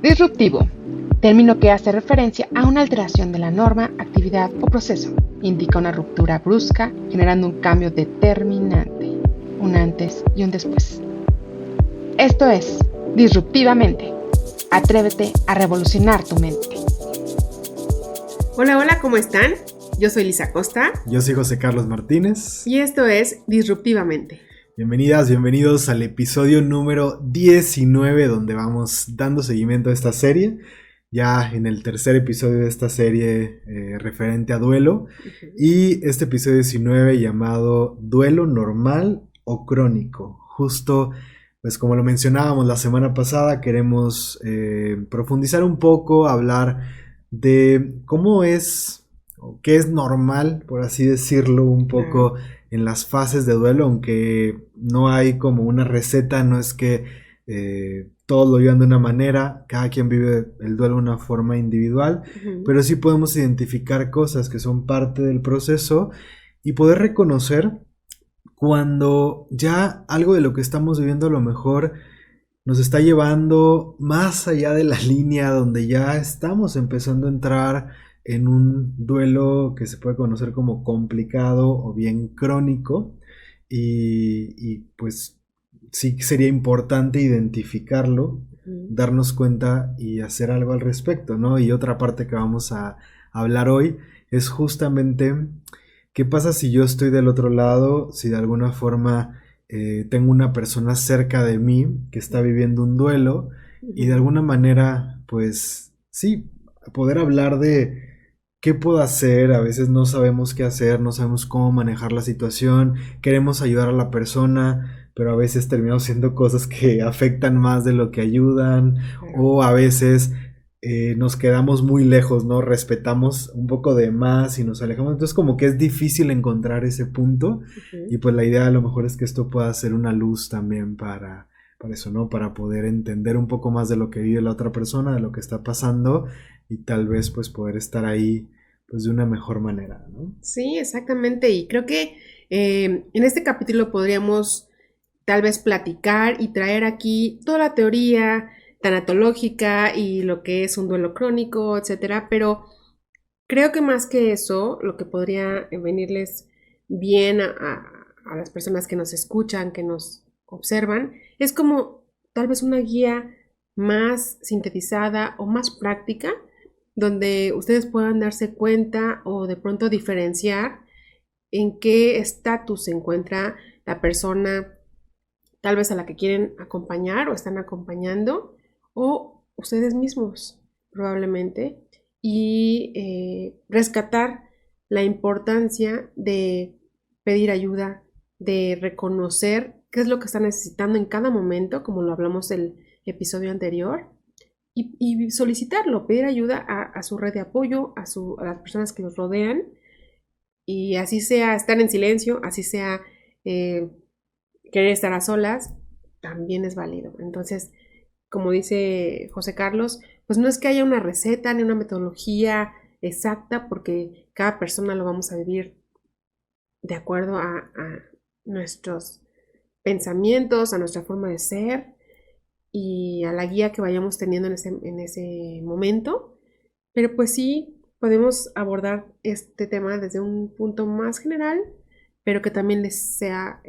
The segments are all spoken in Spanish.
Disruptivo, término que hace referencia a una alteración de la norma, actividad o proceso. Indica una ruptura brusca, generando un cambio determinante, un antes y un después. Esto es Disruptivamente. Atrévete a revolucionar tu mente. Hola, ¿cómo están? Yo soy Lisa Costa. Yo soy José Carlos Martínez. Y esto es Disruptivamente. Bienvenidas, bienvenidos al episodio número 19, donde vamos dando seguimiento a esta serie. Ya en el tercer episodio de esta serie referente a duelo. Uh-huh. Y este episodio 19 llamado Duelo normal o crónico. Justo, pues como lo mencionábamos la semana pasada, queremos profundizar un poco, hablar de cómo es, o qué es normal, por así decirlo, un poco en las fases de duelo, aunque no hay como una receta, no es que todos lo vivan de una manera, cada quien vive el duelo de una forma individual, pero sí podemos identificar cosas que son parte del proceso y poder reconocer cuando ya algo de lo que estamos viviendo a lo mejor nos está llevando más allá de la línea donde ya estamos empezando a entrar en un duelo que se puede conocer como complicado o bien crónico y pues sí sería importante identificarlo, darnos cuenta y hacer algo al respecto, ¿no? Y otra parte que vamos a hablar hoy es justamente qué pasa si yo estoy del otro lado, si de alguna forma tengo una persona cerca de mí que está viviendo un duelo y de alguna manera pues sí, poder hablar de ¿qué puedo hacer? A veces no sabemos qué hacer, no sabemos cómo manejar la situación, queremos ayudar a la persona, pero a veces terminamos haciendo cosas que afectan más de lo que ayudan, o a veces nos quedamos muy lejos, ¿no? Respetamos un poco de más y nos alejamos, entonces como que es difícil encontrar ese punto, y pues la idea a lo mejor es que esto pueda ser una luz también para eso, ¿no? Para poder entender un poco más de lo que vive la otra persona, de lo que está pasando, y tal vez pues poder estar ahí pues de una mejor manera, ¿no? Sí, exactamente, y creo que en este capítulo podríamos tal vez platicar y traer aquí toda la teoría tanatológica y lo que es un duelo crónico, etcétera, pero creo que más que eso, lo que podría venirles bien a las personas que nos escuchan, que nos observan, es como tal vez una guía más sintetizada o más práctica, donde ustedes puedan darse cuenta o de pronto diferenciar en qué estatus se encuentra la persona tal vez a la que quieren acompañar o están acompañando, o ustedes mismos probablemente, y rescatar la importancia de pedir ayuda, de reconocer qué es lo que están necesitando en cada momento, como lo hablamos el episodio anterior, y solicitarlo, pedir ayuda a su red de apoyo, a las personas que los rodean, y así sea estar en silencio, así sea querer estar a solas, también es válido. Entonces, como dice José Carlos, pues no es que haya una receta ni una metodología exacta, porque cada persona lo vamos a vivir de acuerdo a nuestros pensamientos, a nuestra forma de ser y a la guía que vayamos teniendo en ese momento. Pero pues sí, podemos abordar este tema desde un punto más general, pero que también les sea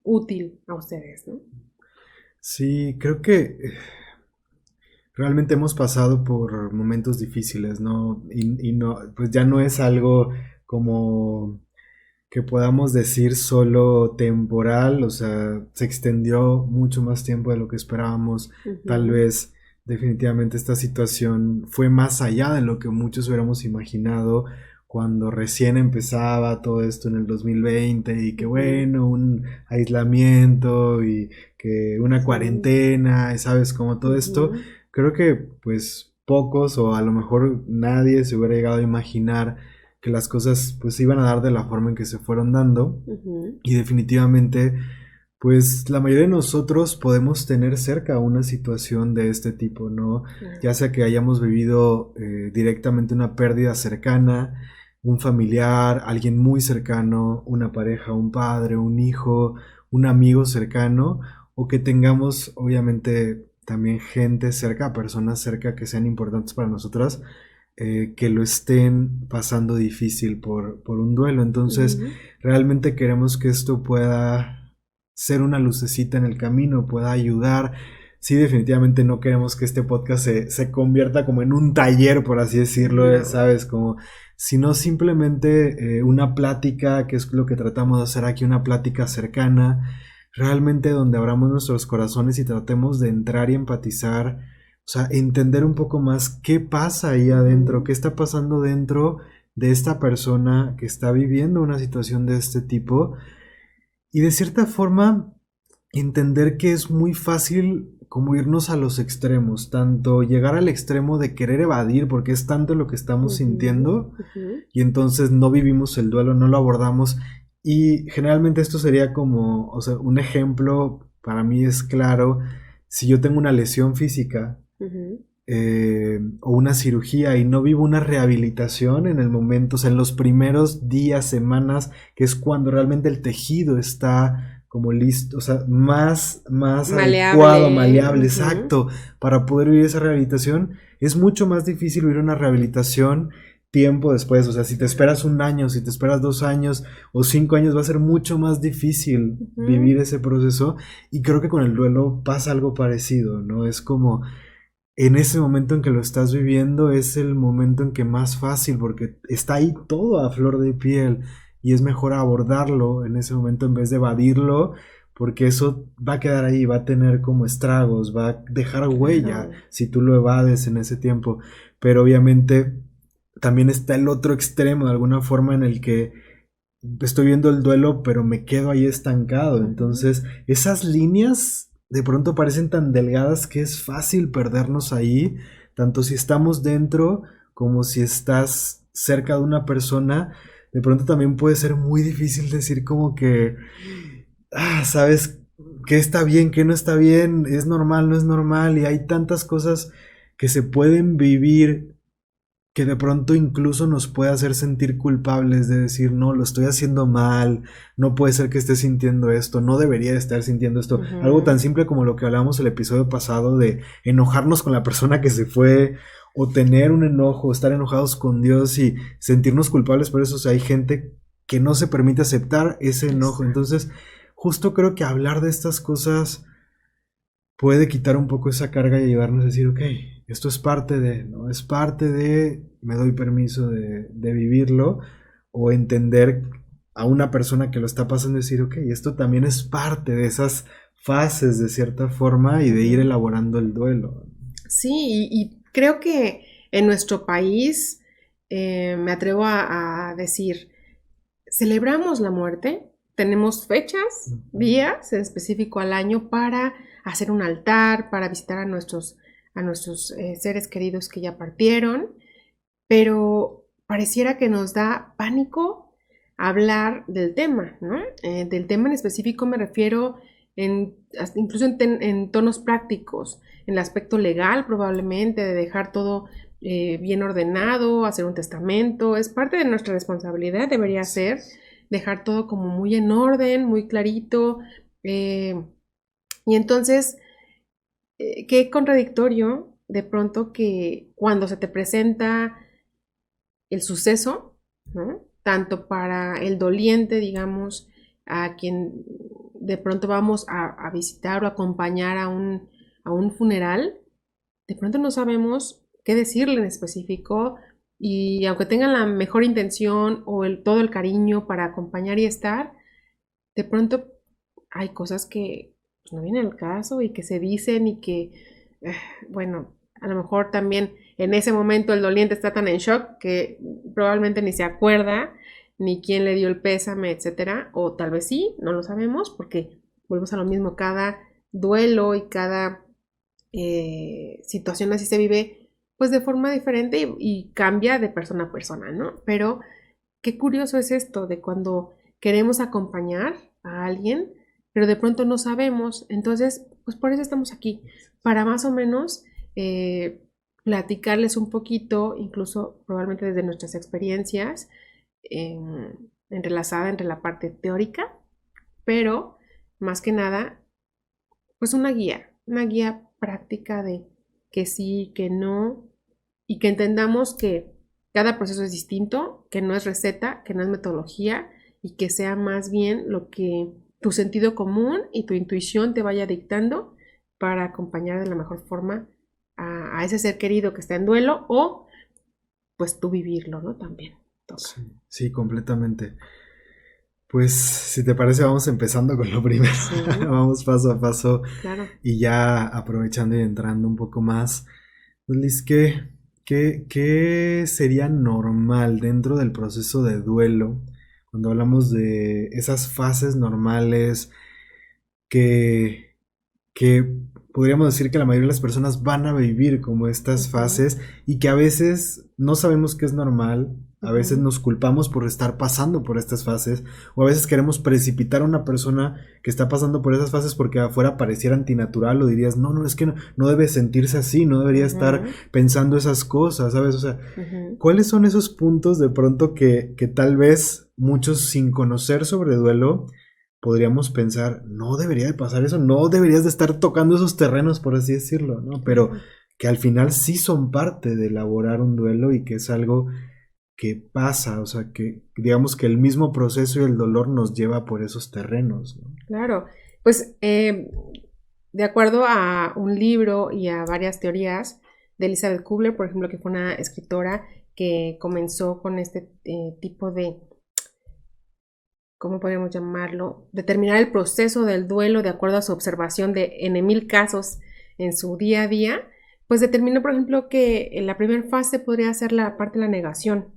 útil a ustedes, ¿no? Sí, creo que realmente hemos pasado por momentos difíciles, ¿no? Y no, pues ya no es algo como que podamos decir solo temporal, o sea, se extendió mucho más tiempo de lo que esperábamos. Tal vez definitivamente esta situación fue más allá de lo que muchos hubiéramos imaginado cuando recién empezaba todo esto en el 2020 y que bueno, un aislamiento y que una cuarentena, ¿sabes? Como todo esto, creo que pues pocos o a lo mejor nadie se hubiera llegado a imaginar que las cosas pues iban a dar de la forma en que se fueron dando, y definitivamente pues la mayoría de nosotros podemos tener cerca una situación de este tipo, ¿no? Ya sea que hayamos vivido directamente una pérdida cercana, un familiar, alguien muy cercano, una pareja, un padre, un hijo, un amigo cercano, o que tengamos obviamente también gente cerca, personas cerca que sean importantes para nosotras, que lo estén pasando difícil por un duelo. Entonces, realmente queremos que esto pueda ser una lucecita en el camino, pueda ayudar. Sí, definitivamente no queremos que este podcast se convierta como en un taller, por así decirlo, No. ¿sabes? Como, sino simplemente una plática, que es lo que tratamos de hacer aquí, una plática cercana, realmente donde abramos nuestros corazones y tratemos de entrar y empatizar, o sea, entender un poco más qué pasa ahí adentro, qué está pasando dentro de esta persona que está viviendo una situación de este tipo, y de cierta forma entender que es muy fácil como irnos a los extremos, tanto llegar al extremo de querer evadir porque es tanto lo que estamos sintiendo y entonces no vivimos el duelo, no lo abordamos, y generalmente esto sería como, o sea, un ejemplo para mí es claro, si yo tengo una lesión física o una cirugía y no vivo una rehabilitación en el momento, o sea, en los primeros días, semanas, que es cuando realmente el tejido está como listo, o sea, más adecuado, maleable, exacto, para poder vivir esa rehabilitación, es mucho más difícil vivir una rehabilitación tiempo después, o sea, si te esperas un año, si te esperas 2 años o 5 años, va a ser mucho más difícil vivir ese proceso, y creo que con el duelo pasa algo parecido, ¿no? Es como en ese momento en que lo estás viviendo es el momento en que más fácil, porque está ahí todo a flor de piel y es mejor abordarlo en ese momento en vez de evadirlo, porque eso va a quedar ahí, va a tener como estragos, va a dejar huella si tú lo evades en ese tiempo. Pero obviamente también está el otro extremo de alguna forma en el que estoy viendo el duelo pero me quedo ahí estancado. Entonces esas líneas de pronto parecen tan delgadas que es fácil perdernos ahí, tanto si estamos dentro como si estás cerca de una persona. De pronto también puede ser muy difícil decir como que, sabes, qué está bien, qué no está bien, es normal, no es normal, y hay tantas cosas que se pueden vivir que de pronto incluso nos puede hacer sentir culpables de decir, no, lo estoy haciendo mal, no puede ser que esté sintiendo esto, no debería de estar sintiendo esto. Algo tan simple como lo que hablamos el episodio pasado de enojarnos con la persona que se fue, o tener un enojo, estar enojados con Dios y sentirnos culpables por eso. O sea, hay gente que no se permite aceptar ese enojo. Entonces, justo creo que hablar de estas cosas puede quitar un poco esa carga y ayudarnos a decir, ok, esto es parte de, ¿no? Es parte de, me doy permiso de vivirlo, o entender a una persona que lo está pasando y decir, ok, esto también es parte de esas fases de cierta forma y de ir elaborando el duelo. Sí, y creo que en nuestro país, me atrevo a decir, celebramos la muerte, tenemos fechas, días en específico al año para hacer un altar, para visitar a nuestros seres queridos que ya partieron, pero pareciera que nos da pánico hablar del tema, ¿no? Del tema en específico me refiero incluso en tonos prácticos, en el aspecto legal probablemente, de dejar todo bien ordenado, hacer un testamento, es parte de nuestra responsabilidad, debería ser, dejar todo como muy en orden, muy clarito, y entonces, qué contradictorio de pronto que cuando se te presenta el suceso, ¿no? Tanto para el doliente, digamos, a quien de pronto vamos a visitar o acompañar a un funeral, de pronto no sabemos qué decirle en específico, y aunque tengan la mejor intención o todo el cariño para acompañar y estar, de pronto hay cosas que pues, no vienen al caso y que se dicen y que, bueno, a lo mejor también en ese momento el doliente está tan en shock que probablemente ni se acuerda ni quién le dio el pésame, etcétera, o tal vez sí, no lo sabemos, porque volvemos a lo mismo, cada duelo y cada situación así se vive pues de forma diferente y cambia de persona a persona, ¿no? Pero qué curioso es esto de cuando queremos acompañar a alguien, pero de pronto no sabemos. Entonces, pues por eso estamos aquí, para más o menos platicarles un poquito, incluso probablemente desde nuestras experiencias, entrelazada entre la parte teórica, pero más que nada, pues una guía práctica de que sí, que no, y que entendamos que cada proceso es distinto, que no es receta, que no es metodología, y que sea más bien lo que tu sentido común y tu intuición te vaya dictando para acompañar de la mejor forma a ese ser querido que está en duelo, o pues tú vivirlo, ¿no? También toca. Sí, sí, completamente. Pues si te parece vamos empezando con lo primero. Sí, Vamos paso a paso claro. y ya aprovechando y entrando un poco más. Pues Liz, ¿qué sería normal dentro del proceso de duelo? Cuando hablamos de esas fases normales que, que podríamos decir que la mayoría de las personas van a vivir como estas fases y que a veces no sabemos que es normal, a veces nos culpamos por estar pasando por estas fases o a veces queremos precipitar a una persona que está pasando por esas fases porque afuera pareciera antinatural o dirías, no, es que no debe sentirse así, no debería estar pensando esas cosas, ¿sabes? O sea, ¿cuáles son esos puntos de pronto que tal vez muchos sin conocer sobre duelo podríamos pensar, no debería de pasar eso, no deberías de estar tocando esos terrenos, por así decirlo, ¿no? Pero que al final sí son parte de elaborar un duelo y que es algo que pasa, o sea, que digamos que el mismo proceso y el dolor nos lleva por esos terrenos, ¿no? Claro, pues de acuerdo a un libro y a varias teorías de Elizabeth Kubler, por ejemplo, que fue una escritora que comenzó con este tipo de, ¿cómo podríamos llamarlo? Determinar el proceso del duelo de acuerdo a su observación de N mil casos en su día a día, pues determinó, por ejemplo, que en la primera fase podría ser la parte de la negación,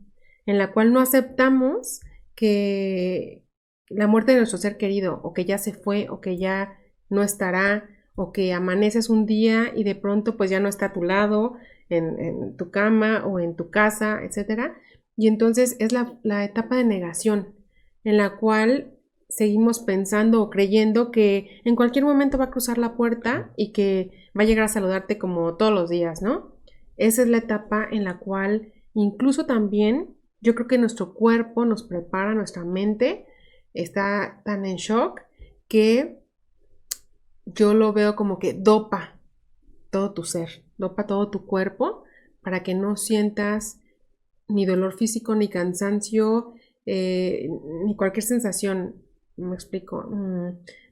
en la cual no aceptamos que la muerte de nuestro ser querido, o que ya se fue, o que ya no estará, o que amaneces un día y de pronto pues ya no está a tu lado, en tu cama o en tu casa, etcétera. Y entonces es la etapa de negación, en la cual seguimos pensando o creyendo que en cualquier momento va a cruzar la puerta y que va a llegar a saludarte como todos los días, ¿no? Esa es la etapa en la cual incluso también yo creo que nuestro cuerpo nos prepara, nuestra mente está tan en shock que yo lo veo como que dopa todo tu ser, dopa todo tu cuerpo para que no sientas ni dolor físico, ni cansancio, ni cualquier sensación, me explico,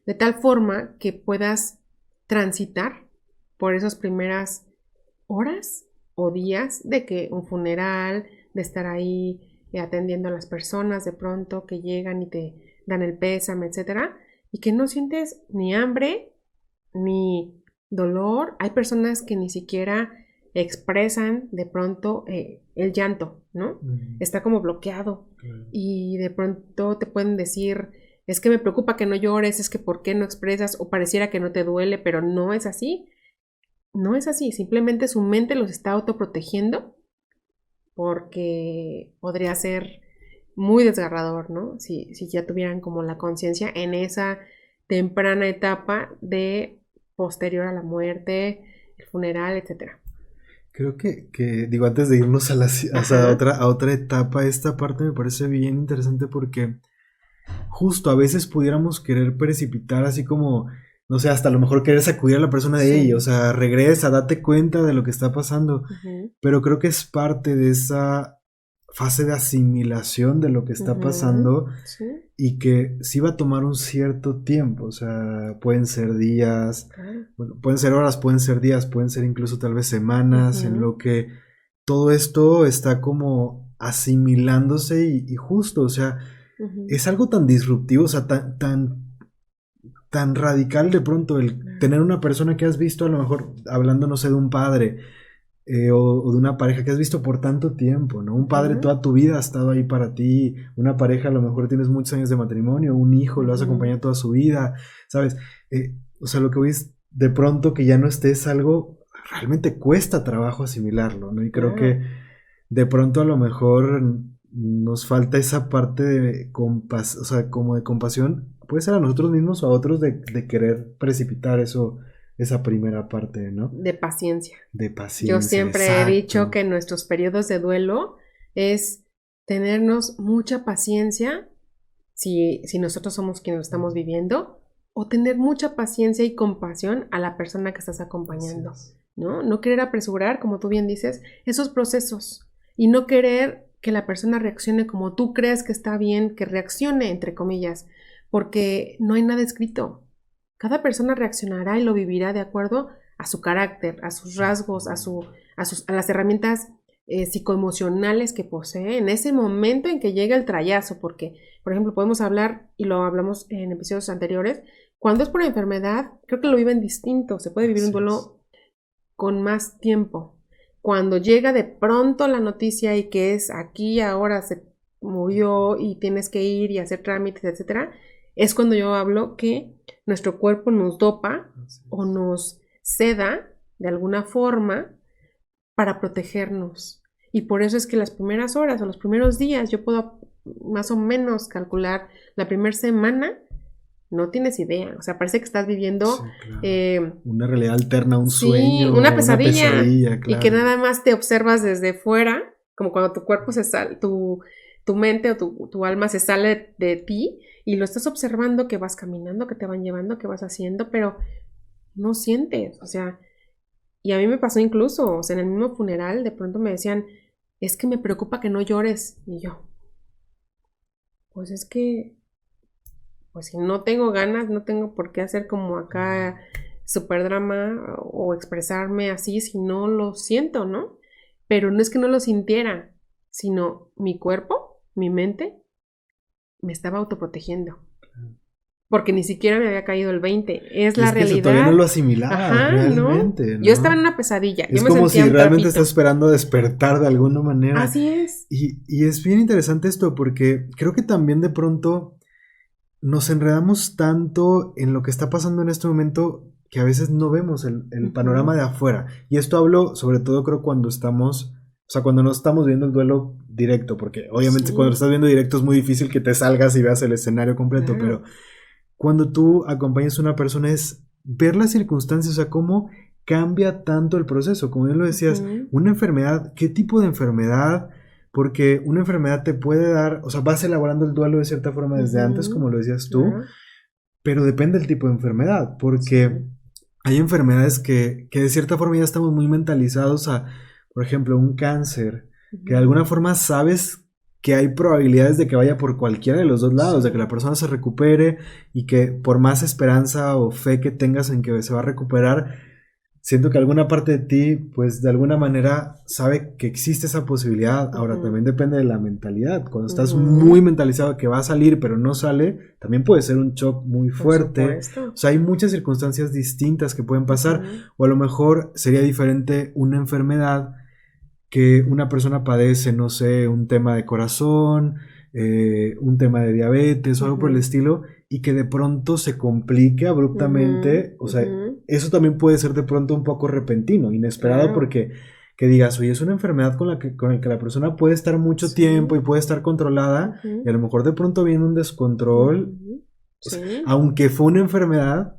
de tal forma que puedas transitar por esas primeras horas o días de que un funeral, de estar ahí atendiendo a las personas de pronto que llegan y te dan el pésame, etcétera, y que no sientes ni hambre ni dolor. Hay personas que ni siquiera expresan de pronto el llanto, ¿no? Está como bloqueado y de pronto te pueden decir, es que me preocupa que no llores, es que ¿por qué no expresas? O pareciera que no te duele, pero no es así. No es así, simplemente su mente los está autoprotegiendo porque podría ser muy desgarrador, ¿no? Si ya tuvieran como la conciencia en esa temprana etapa de posterior a la muerte, el funeral, etcétera. Creo que digo, antes de irnos a otra etapa, esta parte me parece bien interesante porque justo a veces pudiéramos querer precipitar así como, no sé, hasta a lo mejor querer sacudir a la persona de ella, o sea, regresa, date cuenta de lo que está pasando, pero creo que es parte de esa fase de asimilación de lo que está pasando y que sí va a tomar un cierto tiempo, o sea, pueden ser días, bueno, pueden ser horas, pueden ser días, pueden ser incluso tal vez semanas, en lo que todo esto está como asimilándose y justo, o sea, es algo tan disruptivo, o sea, tan radical de pronto el tener una persona que has visto, a lo mejor hablando, no sé, de un padre o de una pareja que has visto por tanto tiempo, ¿no? Un padre toda tu vida ha estado ahí para ti, una pareja a lo mejor tienes muchos años de matrimonio, un hijo lo has acompañado toda su vida, ¿sabes? O sea, lo que voy es de pronto que ya no estés algo, realmente cuesta trabajo asimilarlo, ¿no? Y creo que de pronto a lo mejor nos falta esa parte de o sea, como de compasión, puede ser a nosotros mismos o a otros de querer precipitar eso, esa primera parte, ¿no? De paciencia. De paciencia. Yo siempre exacto. he dicho que en nuestros periodos de duelo es tenernos mucha paciencia si nosotros somos quienes lo estamos viviendo, o tener mucha paciencia y compasión a la persona que estás acompañando, ¿no? No querer apresurar, como tú bien dices, esos procesos y no querer que la persona reaccione como tú crees que está bien, que reaccione, entre comillas, porque no hay nada escrito. Cada persona reaccionará y lo vivirá de acuerdo a su carácter, a sus rasgos, a las herramientas psicoemocionales que posee en ese momento en que llega el trayazo, porque, por ejemplo, podemos hablar, y lo hablamos en episodios anteriores, cuando es por enfermedad, creo que lo viven distinto, se puede vivir un duelo con más tiempo. Cuando llega de pronto la noticia y que es aquí, ahora se murió y tienes que ir y hacer trámites, etcétera, es cuando yo hablo que nuestro cuerpo nos dopa o nos seda de alguna forma para protegernos. Y por eso es que las primeras horas o los primeros días, yo puedo más o menos calcular la primera semana, no tienes idea. O sea, parece que estás viviendo una realidad alterna, un sí, sueño, una pesadilla claro. Y que nada más te observas desde fuera, como cuando tu cuerpo se sale, tu mente o tu alma se sale de ti y lo estás observando, que vas caminando, que te van llevando, que vas haciendo, pero no sientes, o sea, y a mí me pasó incluso, o sea, en el mismo funeral, de pronto me decían, es que me preocupa que no llores, y yo, pues es que, pues si no tengo ganas, no tengo por qué hacer como acá super drama o expresarme así si no lo siento, ¿no? Pero no es que no lo sintiera, sino mi cuerpo, mi mente, me estaba autoprotegiendo. Porque ni siquiera me había caído el 20. Es la realidad. Todavía no lo asimilaba. Ajá, realmente. ¿no? Yo estaba en una pesadilla. Es yo me como sentía si un realmente trapito. estás esperando despertar de alguna manera. Así es. Y es bien interesante esto porque creo que también de pronto nos enredamos tanto en lo que está pasando en este momento que a veces no vemos el panorama de afuera. Y esto hablo sobre todo creo cuando estamos, o sea, cuando no estamos viendo el duelo directo, porque obviamente cuando lo estás viendo directo es muy difícil que te salgas y veas el escenario completo, pero cuando tú acompañas a una persona es ver las circunstancias, o sea, cómo cambia tanto el proceso. Como bien lo decías, una enfermedad, ¿qué tipo de enfermedad? Porque una enfermedad te puede dar, o sea, vas elaborando el duelo de cierta forma desde antes, como lo decías tú, pero depende del tipo de enfermedad, porque hay enfermedades que de cierta forma ya estamos muy mentalizados a, por ejemplo, un cáncer, que de alguna forma sabes que hay probabilidades de que vaya por cualquiera de los dos lados, de que la persona se recupere y que por más esperanza o fe que tengas en que se va a recuperar, siento que alguna parte de ti, pues de alguna manera sabe que existe esa posibilidad. Ahora también depende de la mentalidad. Cuando estás muy mentalizado que va a salir pero no sale, también puede ser un shock muy fuerte. O sea, hay muchas circunstancias distintas que pueden pasar. O a lo mejor sería diferente una enfermedad que una persona padece, no sé, un tema de corazón, un tema de diabetes o algo por el estilo, y que de pronto se complique abruptamente, o sea, eso también puede ser de pronto un poco repentino, inesperado, porque que digas, oye, es una enfermedad con la que la persona puede estar mucho tiempo y puede estar controlada, y a lo mejor de pronto viene un descontrol, o sea, aunque fue una enfermedad,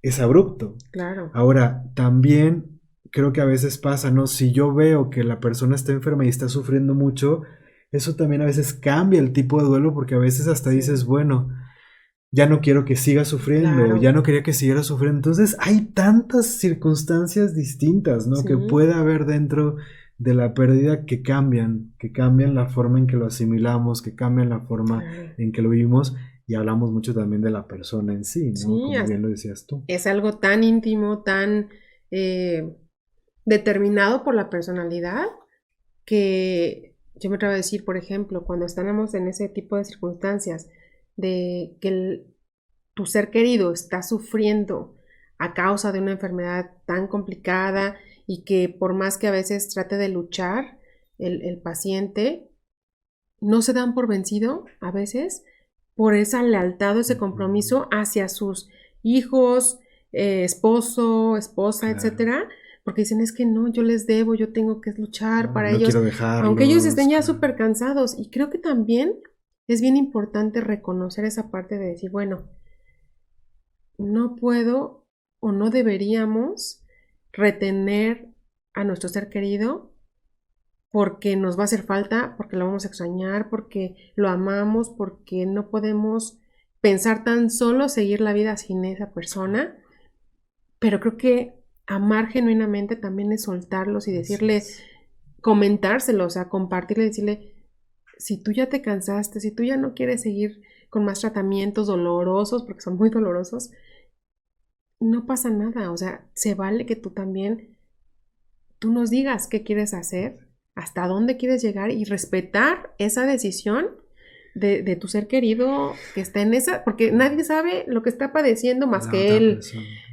es abrupto. Claro. Ahora, también creo que a veces pasa, ¿no? Si yo veo que la persona está enferma y está sufriendo mucho, eso también a veces cambia el tipo de duelo, porque a veces hasta dices, bueno, ya no quiero que siga sufriendo, ya no quería que siguiera sufriendo. Entonces hay tantas circunstancias distintas, ¿no? Que puede haber dentro de la pérdida que cambian la forma en que lo asimilamos, que cambian la forma en que lo vivimos. Y hablamos mucho también de la persona en sí, ¿no? Sí, como bien lo decías tú. Es algo tan íntimo, tan determinado por la personalidad, que yo me atrevo a decir, por ejemplo, cuando estamos en ese tipo de circunstancias, de que tu ser querido está sufriendo a causa de una enfermedad tan complicada y que por más que a veces trate de luchar el paciente, no se dan por vencido a veces por esa lealtad o ese compromiso hacia sus hijos, esposo, esposa, etcétera, porque dicen, es que no, yo les debo, yo tengo que luchar para ellos, quiero dejarlos, aunque ellos estén ya súper cansados. Y creo que también es bien importante reconocer esa parte de decir, bueno, no puedo o no deberíamos retener a nuestro ser querido porque nos va a hacer falta, porque lo vamos a extrañar, porque lo amamos, porque no podemos pensar tan solo seguir la vida sin esa persona, pero creo que amar genuinamente también es soltarlos y decirle, comentárselo, o sea, compartirle, decirle, si tú ya te cansaste, si tú ya no quieres seguir con más tratamientos dolorosos, porque son muy dolorosos, no pasa nada, o sea, se vale que tú también, tú nos digas qué quieres hacer, hasta dónde quieres llegar y respetar esa decisión de tu ser querido que está en esa, porque nadie sabe lo que está padeciendo más que él,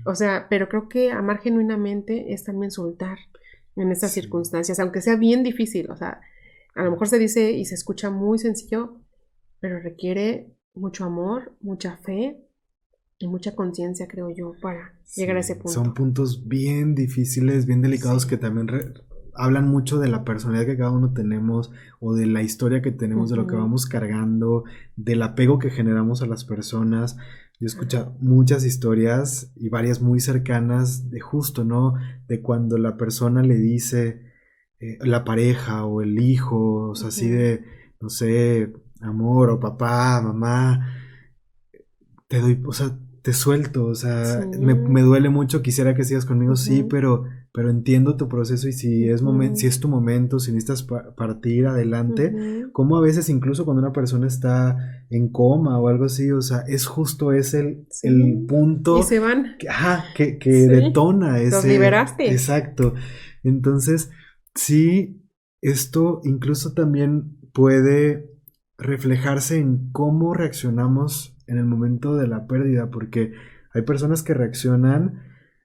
o sea, pero creo que amar genuinamente es también soltar en esas circunstancias, aunque sea bien difícil, o sea, a lo mejor se dice y se escucha muy sencillo, pero requiere mucho amor, mucha fe y mucha conciencia, creo yo, para llegar a ese punto. Son puntos bien difíciles, bien delicados que también hablan mucho de la personalidad que cada uno tenemos o de la historia que tenemos, de lo que vamos cargando, del apego que generamos a las personas. Yo he escuchado muchas historias y varias muy cercanas de justo, ¿no? De cuando la persona le dice, la pareja o el hijo, o sea, así de, no sé, amor o papá, mamá, te doy, o sea, te suelto, o sea, me duele mucho, quisiera que sigas conmigo, sí, pero entiendo tu proceso y si es si es tu momento, si necesitas partir adelante, como a veces incluso cuando una persona está en coma o algo así, o sea, es justo ese el punto. Y se van. Que detona ese. Los liberaste. Exacto. Entonces, sí, esto incluso también puede reflejarse en cómo reaccionamos en el momento de la pérdida, porque hay personas que reaccionan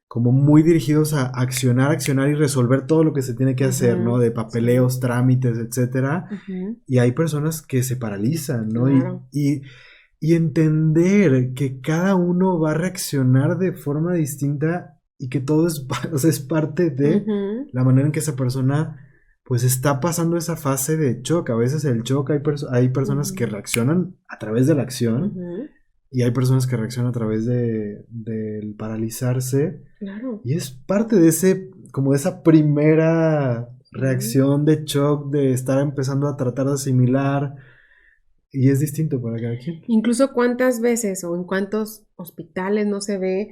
como muy dirigidos a accionar y resolver todo lo que se tiene que hacer, ¿no? De papeleos, trámites, etcétera. Y hay personas que se paralizan, ¿no? Claro. Y entender que cada uno va a reaccionar de forma distinta y que todo es, o sea, es parte de la manera en que esa persona pues está pasando esa fase de shock. A veces el shock, hay personas que reaccionan a través de la acción y hay personas que reaccionan a través del paralizarse. Claro. Y es parte de como de esa primera reacción de shock, de estar empezando a tratar de asimilar, y es distinto para cada quien. Incluso cuántas veces o en cuántos hospitales no se ve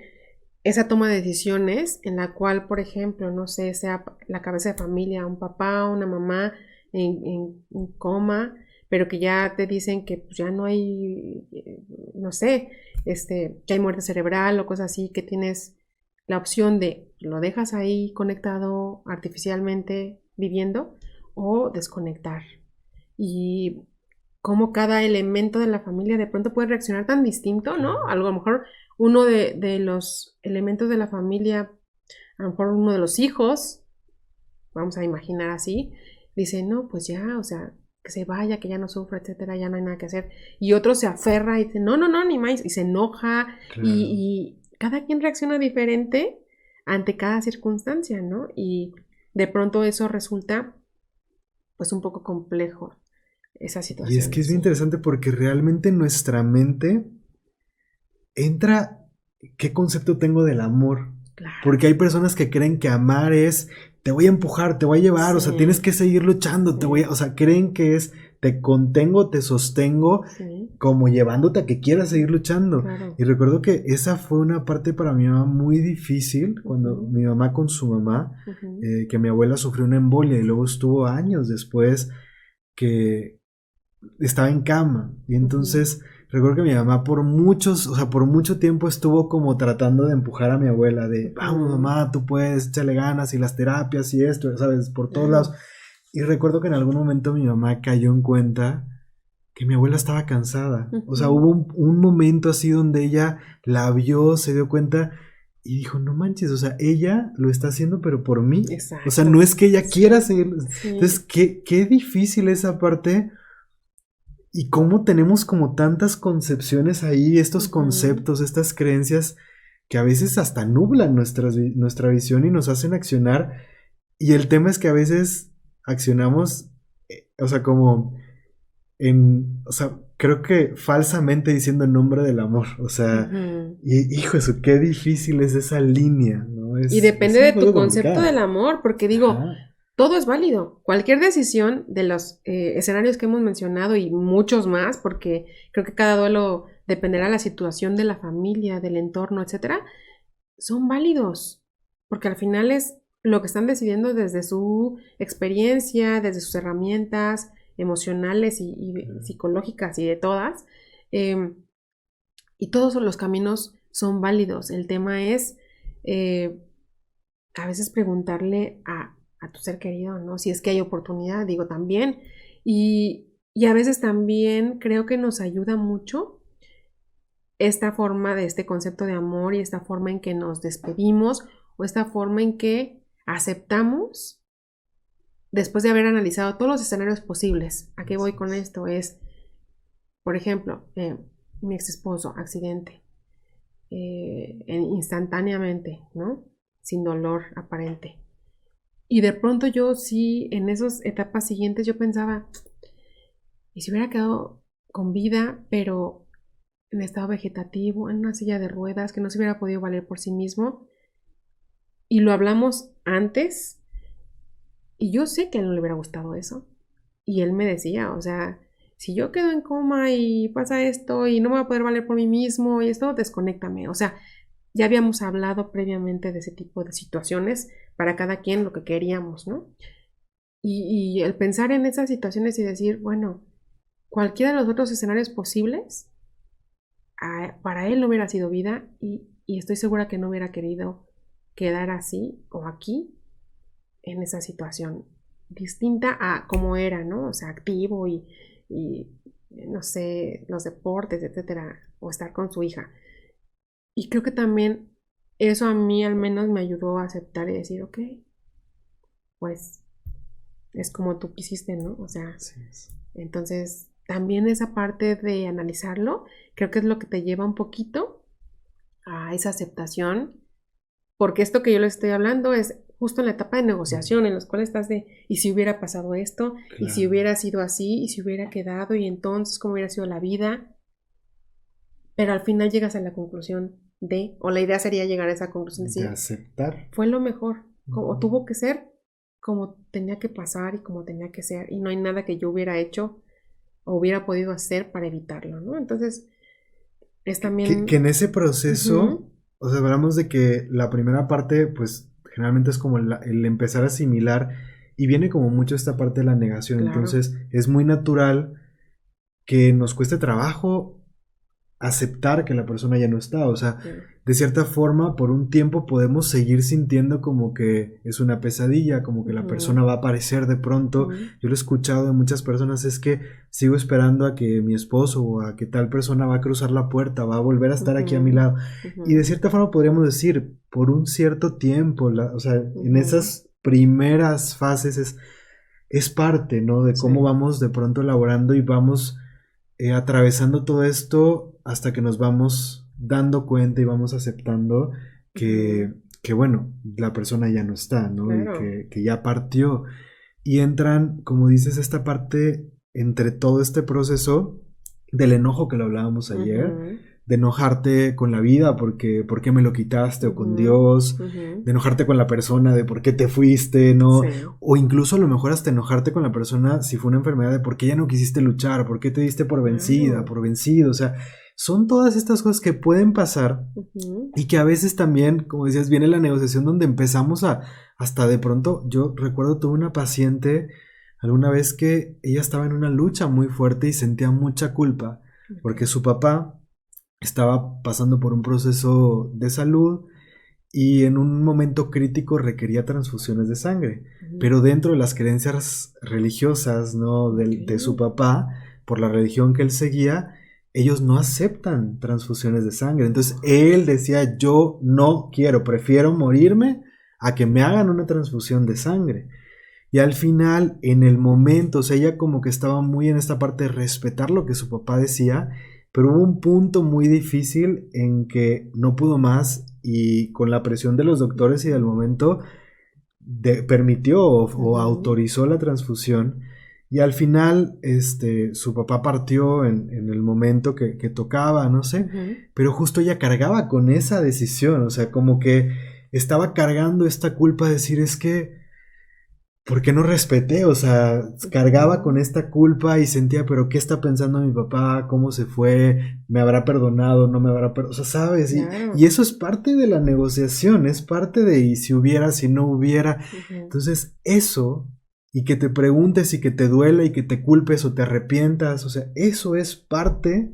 esa toma de decisiones en la cual, por ejemplo, no sé, sea la cabeza de familia, un papá, una mamá en coma, pero que ya te dicen que pues, ya no hay, no sé, que hay muerte cerebral o cosas así, que tienes la opción de lo dejas ahí conectado artificialmente viviendo o desconectar. Y cómo cada elemento de la familia de pronto puede reaccionar tan distinto, ¿no? A lo mejor uno de los elementos de la familia, a lo mejor uno de los hijos, vamos a imaginar así, dice, no, pues ya, o sea, que se vaya, que ya no sufra, etcétera, ya no hay nada que hacer. Y otro se aferra y dice, no, ni más, y se enoja, claro. y cada quien reacciona diferente ante cada circunstancia, ¿no? Y de pronto eso resulta, pues, un poco complejo, esa situación. Y es que es bien interesante porque realmente en nuestra mente entra qué concepto tengo del amor. Claro. Porque hay personas que creen que amar es te voy a empujar, te voy a llevar, o sea, tienes que seguir luchando, o sea, creen que es te contengo, te sostengo, como llevándote a que quieras seguir luchando. Claro. Y recuerdo que esa fue una parte para mi mamá muy difícil, cuando mi mamá con su mamá, que mi abuela sufrió una embolia y luego estuvo años después que estaba en cama. Y entonces recuerdo que mi mamá por mucho tiempo estuvo como tratando de empujar a mi abuela, de vamos mamá, tú puedes, échale ganas, y las terapias y esto, ¿sabes? Por todos lados. Y recuerdo que en algún momento mi mamá cayó en cuenta que mi abuela estaba cansada. O sea, hubo un momento así donde ella la vio, se dio cuenta y dijo, no manches, o sea, ella lo está haciendo pero por mí. Exacto. O sea, no es que ella quiera seguir. Entonces, qué difícil esa parte. Y cómo tenemos como tantas concepciones ahí, estos conceptos, estas creencias que a veces hasta nublan nuestra visión y nos hacen accionar. Y el tema es que a veces accionamos, o sea, como o sea, creo que falsamente diciendo en nombre del amor. O sea, hijo, eso, qué difícil es esa línea, ¿no? Y depende de tu concepto del amor, porque digo, todo es válido. Cualquier decisión de los escenarios que hemos mencionado y muchos más, porque creo que cada duelo dependerá la situación de la familia, del entorno, etcétera, son válidos, porque al final es lo que están decidiendo desde su experiencia, desde sus herramientas emocionales y psicológicas y de todas, y todos los caminos son válidos. El tema es a veces preguntarle a tu ser querido, ¿no? Si es que hay oportunidad, digo también, y a veces también creo que nos ayuda mucho esta forma de este concepto de amor y esta forma en que nos despedimos o esta forma en que aceptamos después de haber analizado todos los escenarios posibles. ¿A qué voy con esto? Es, por ejemplo, mi ex esposo, accidente, instantáneamente, ¿no? Sin dolor aparente. Y de pronto yo sí, en esas etapas siguientes yo pensaba, ¿y si hubiera quedado con vida, pero en estado vegetativo, en una silla de ruedas, que no se hubiera podido valer por sí mismo? Y lo hablamos antes, y yo sé que a él no le hubiera gustado eso. Y él me decía, o sea, si yo quedo en coma y pasa esto y no me voy a poder valer por mí mismo y esto, desconéctame. O sea, ya habíamos hablado previamente de ese tipo de situaciones para cada quien lo que queríamos, ¿no? Y el pensar en esas situaciones y decir, bueno, cualquiera de los otros escenarios posibles, para él no hubiera sido vida y estoy segura que no hubiera querido quedar así o aquí en esa situación distinta a como era, ¿no? O sea, activo y no sé, los deportes, etcétera, o estar con su hija. Y creo que también eso a mí al menos me ayudó a aceptar y decir, ok, pues es como tú quisiste, ¿no? O sea, Sí. entonces también esa parte de analizarlo, creo que es lo que te lleva un poquito a esa aceptación, porque esto que yo les estoy hablando es justo en la etapa de negociación, en los cuales estás de, ¿y si hubiera pasado esto? Claro. ¿Y si hubiera sido así? ¿Y si hubiera quedado? ¿Y entonces cómo hubiera sido la vida? Pero al final llegas a la conclusión o la idea sería llegar a esa conclusión de decir, de aceptar. fue lo mejor, como tuvo que ser, como tenía que pasar y como tenía que ser, y no hay nada que yo hubiera hecho o hubiera podido hacer para evitarlo, ¿no? Entonces, es también... Que en ese proceso, Ujú. o sea, hablamos de que la primera parte, pues, generalmente es como el empezar a asimilar y viene como mucho esta parte de la negación. Claro. Entonces, es muy natural que nos cueste trabajo aceptar que la persona ya no está. O sea, Claro. de cierta forma, por un tiempo podemos seguir sintiendo como que es una pesadilla, como que la Ujú. persona va a aparecer de pronto. Ujú. Yo lo he escuchado de muchas personas, es que sigo esperando a que mi esposo o a que tal persona va a cruzar la puerta, va a volver a estar aquí a mi lado. Y de cierta forma podríamos decir, por un cierto tiempo, o sea, en esas primeras fases es parte, ¿no? De cómo Sí. vamos de pronto elaborando y vamos atravesando todo esto hasta que nos vamos dando cuenta y vamos aceptando que, que bueno, la persona ya no está, ¿no? Claro. Y que ya partió. Y entran, como dices, esta parte entre todo este proceso del enojo que lo hablábamos ayer, Ujú. de enojarte con la vida porque ¿por qué me lo quitaste? O con Dios, Ujú. de enojarte con la persona de por qué te fuiste, ¿no? Sí. O incluso a lo mejor hasta enojarte con la persona si fue una enfermedad de por qué ya no quisiste luchar, por qué te diste por vencida, Claro. por vencido, o sea, son todas estas cosas que pueden pasar Ujú. y que a veces también, como decías, viene la negociación donde empezamos hasta de pronto, yo recuerdo tuve una paciente alguna vez que ella estaba en una lucha muy fuerte y sentía mucha culpa porque su papá estaba pasando por un proceso de salud y en un momento crítico requería transfusiones de sangre, Ujú. pero dentro de las creencias religiosas, ¿no? de su Ok. papá, por la religión que él seguía, ellos no aceptan transfusiones de sangre. Entonces él decía, yo no quiero, prefiero morirme a que me hagan una transfusión de sangre. Y al final, en el momento, o sea, ella como que estaba muy en esta parte de respetar lo que su papá decía, pero hubo un punto muy difícil en que no pudo más y con la presión de los doctores y del momento permitió o autorizó la transfusión. Y al final, su papá partió en el momento que tocaba, no sé, Ujú. pero justo ella cargaba con esa decisión, o sea, como que estaba cargando esta culpa de decir, es que ¿por qué no respeté? O sea, cargaba con esta culpa y sentía, pero ¿qué está pensando mi papá? ¿Cómo se fue? ¿Me habrá perdonado? ¿No me habrá perdonado? O sea, ¿sabes? Claro. Y eso es parte de la negociación, es parte de y si hubiera, si no hubiera. Entonces, eso, y que te preguntes y que te duela y que te culpes o te arrepientas, o sea, eso es parte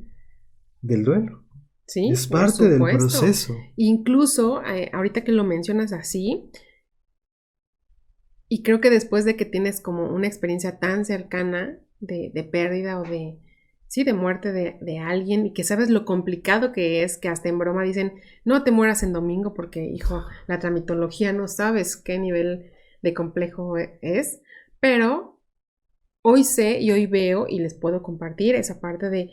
del duelo. Sí, Es por parte del supuesto. proceso. Incluso, ahorita que lo mencionas así, y creo que después de que tienes como una experiencia tan cercana de pérdida o sí, de muerte de alguien y que sabes lo complicado que es, que hasta en broma dicen, no te mueras en domingo porque, hijo, la tramitología no sabes qué nivel de complejo es, pero hoy sé y hoy veo y les puedo compartir esa parte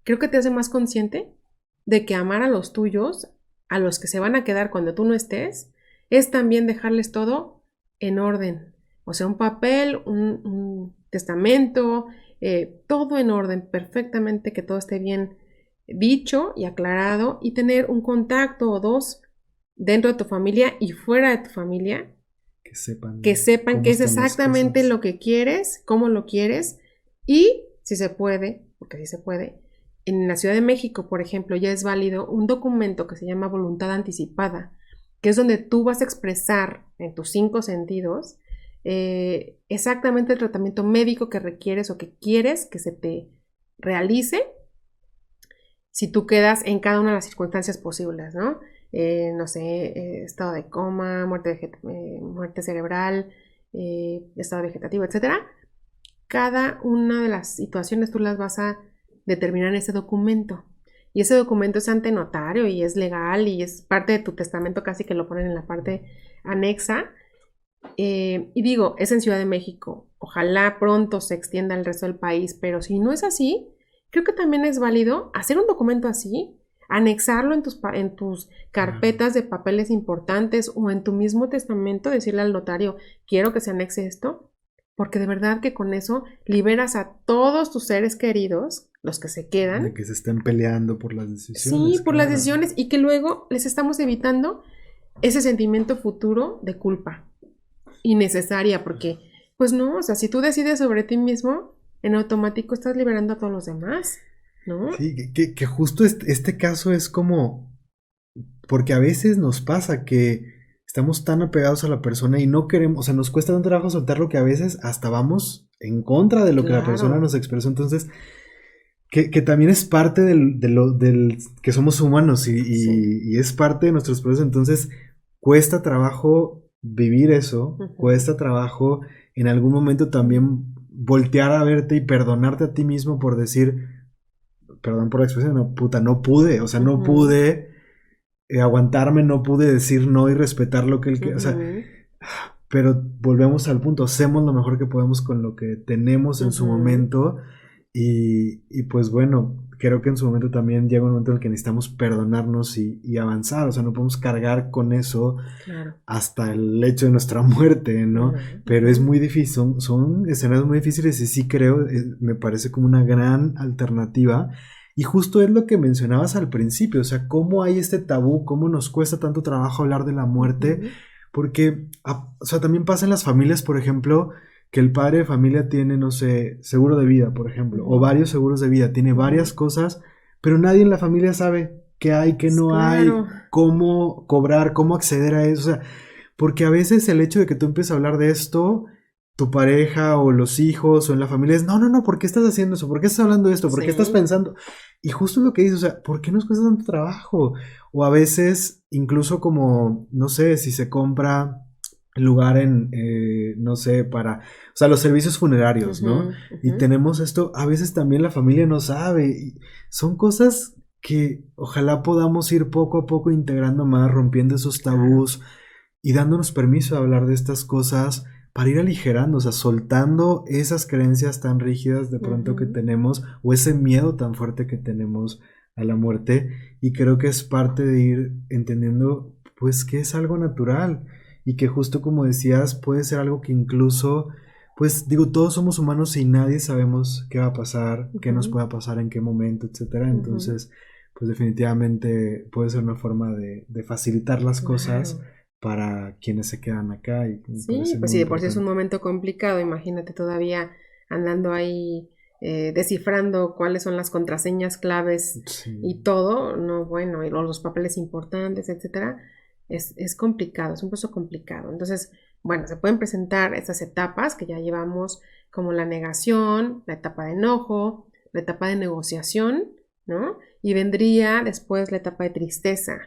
creo que te hace más consciente de que amar a los tuyos, a los que se van a quedar cuando tú no estés, es también dejarles todo en orden. O sea, un papel, un testamento, todo en orden, perfectamente, que todo esté bien dicho y aclarado, y tener un contacto o dos dentro de tu familia y fuera de tu familia que sepan que es exactamente lo que quieres, cómo lo quieres, y si se puede, porque sí se puede, en la Ciudad de México, por ejemplo, ya es válido un documento que se llama voluntad anticipada, que es donde tú vas a expresar en tus 5 sentidos exactamente el tratamiento médico que requieres o que quieres que se te realice si tú quedas en cada una de las circunstancias posibles, ¿no? No sé, estado de coma, muerte cerebral, estado vegetativo, etcétera. Cada una de las situaciones tú las vas a determinar en ese documento. Y ese documento es ante notario y es legal y es parte de tu testamento, casi que lo ponen en la parte anexa. Y digo, es en Ciudad de México. Ojalá pronto se extienda al resto del país, pero si no es así, creo que también es válido hacer un documento así, anexarlo en tus carpetas de papeles importantes o en tu mismo testamento, decirle al notario, quiero que se anexe esto, porque de verdad que con eso liberas a todos tus seres queridos, los que se quedan. De que se estén peleando por las decisiones. Sí, por las decisiones, y que luego les estamos evitando ese sentimiento futuro de culpa innecesaria, porque pues no, o sea, si tú decides sobre ti mismo, en automático estás liberando a todos los demás, ¿no? Sí, que justo este caso es como, porque a veces nos pasa que estamos tan apegados a la persona y no queremos, o sea, nos cuesta un trabajo soltarlo que a veces hasta vamos en contra de lo que la persona nos expresó. Entonces, que también es parte del que somos humanos y es parte de nuestros procesos. Entonces, cuesta trabajo vivir eso, cuesta trabajo en algún momento también voltear a verte y perdonarte a ti mismo por decir, perdón por la expresión, no, puta, no pude, o sea, no pude aguantarme, no pude decir no y respetar lo que él quiere, o sea, pero volvemos al punto, hacemos lo mejor que podemos con lo que tenemos en su momento y pues bueno, creo que en su momento también llega un momento en el que necesitamos perdonarnos y avanzar, o sea, no podemos cargar con eso hasta el hecho de nuestra muerte, ¿no? Pero es muy difícil, son escenarios muy difíciles y sí creo, me parece como una gran alternativa. Y justo es lo que mencionabas al principio, o sea, cómo hay este tabú, cómo nos cuesta tanto trabajo hablar de la muerte, porque, o sea, también pasa en las familias, por ejemplo, que el padre de familia tiene, no sé, seguro de vida, por ejemplo, o varios seguros de vida, tiene varias cosas, pero nadie en la familia sabe qué hay, qué no hay, cómo cobrar, cómo acceder a eso, o sea, porque a veces el hecho de que tú empieces a hablar de esto, tu pareja o los hijos o en la familia es, no, ¿por qué estás haciendo eso? ¿Por qué estás hablando de esto? ¿Por qué estás pensando? Y justo lo que dices, o sea, ¿por qué nos cuesta tanto trabajo? O a veces, incluso como, no sé, si se compra lugar en, no sé, para, o sea, los servicios funerarios, ¿no? Y tenemos esto, a veces también la familia no sabe, y son cosas que ojalá podamos ir poco a poco integrando más, rompiendo esos tabús y dándonos permiso de hablar de estas cosas para ir aligerando, o sea, soltando esas creencias tan rígidas de pronto que tenemos o ese miedo tan fuerte que tenemos a la muerte, y creo que es parte de ir entendiendo pues que es algo natural y que justo como decías puede ser algo que incluso, pues digo, todos somos humanos y nadie sabemos qué va a pasar, qué nos pueda pasar, en qué momento, etcétera. Entonces pues definitivamente puede ser una forma de facilitar las cosas para quienes se quedan acá. Y me Sí, parece pues muy sí, de por sí es un importante. momento complicado, imagínate todavía andando ahí descifrando cuáles son las contraseñas claves Sí. y todo, no, bueno, y los papeles importantes, etcétera, es complicado, es un proceso complicado. Entonces, bueno, se pueden presentar estas etapas que ya llevamos, como la negación, la etapa de enojo, la etapa de negociación, ¿no? Y vendría después la etapa de tristeza,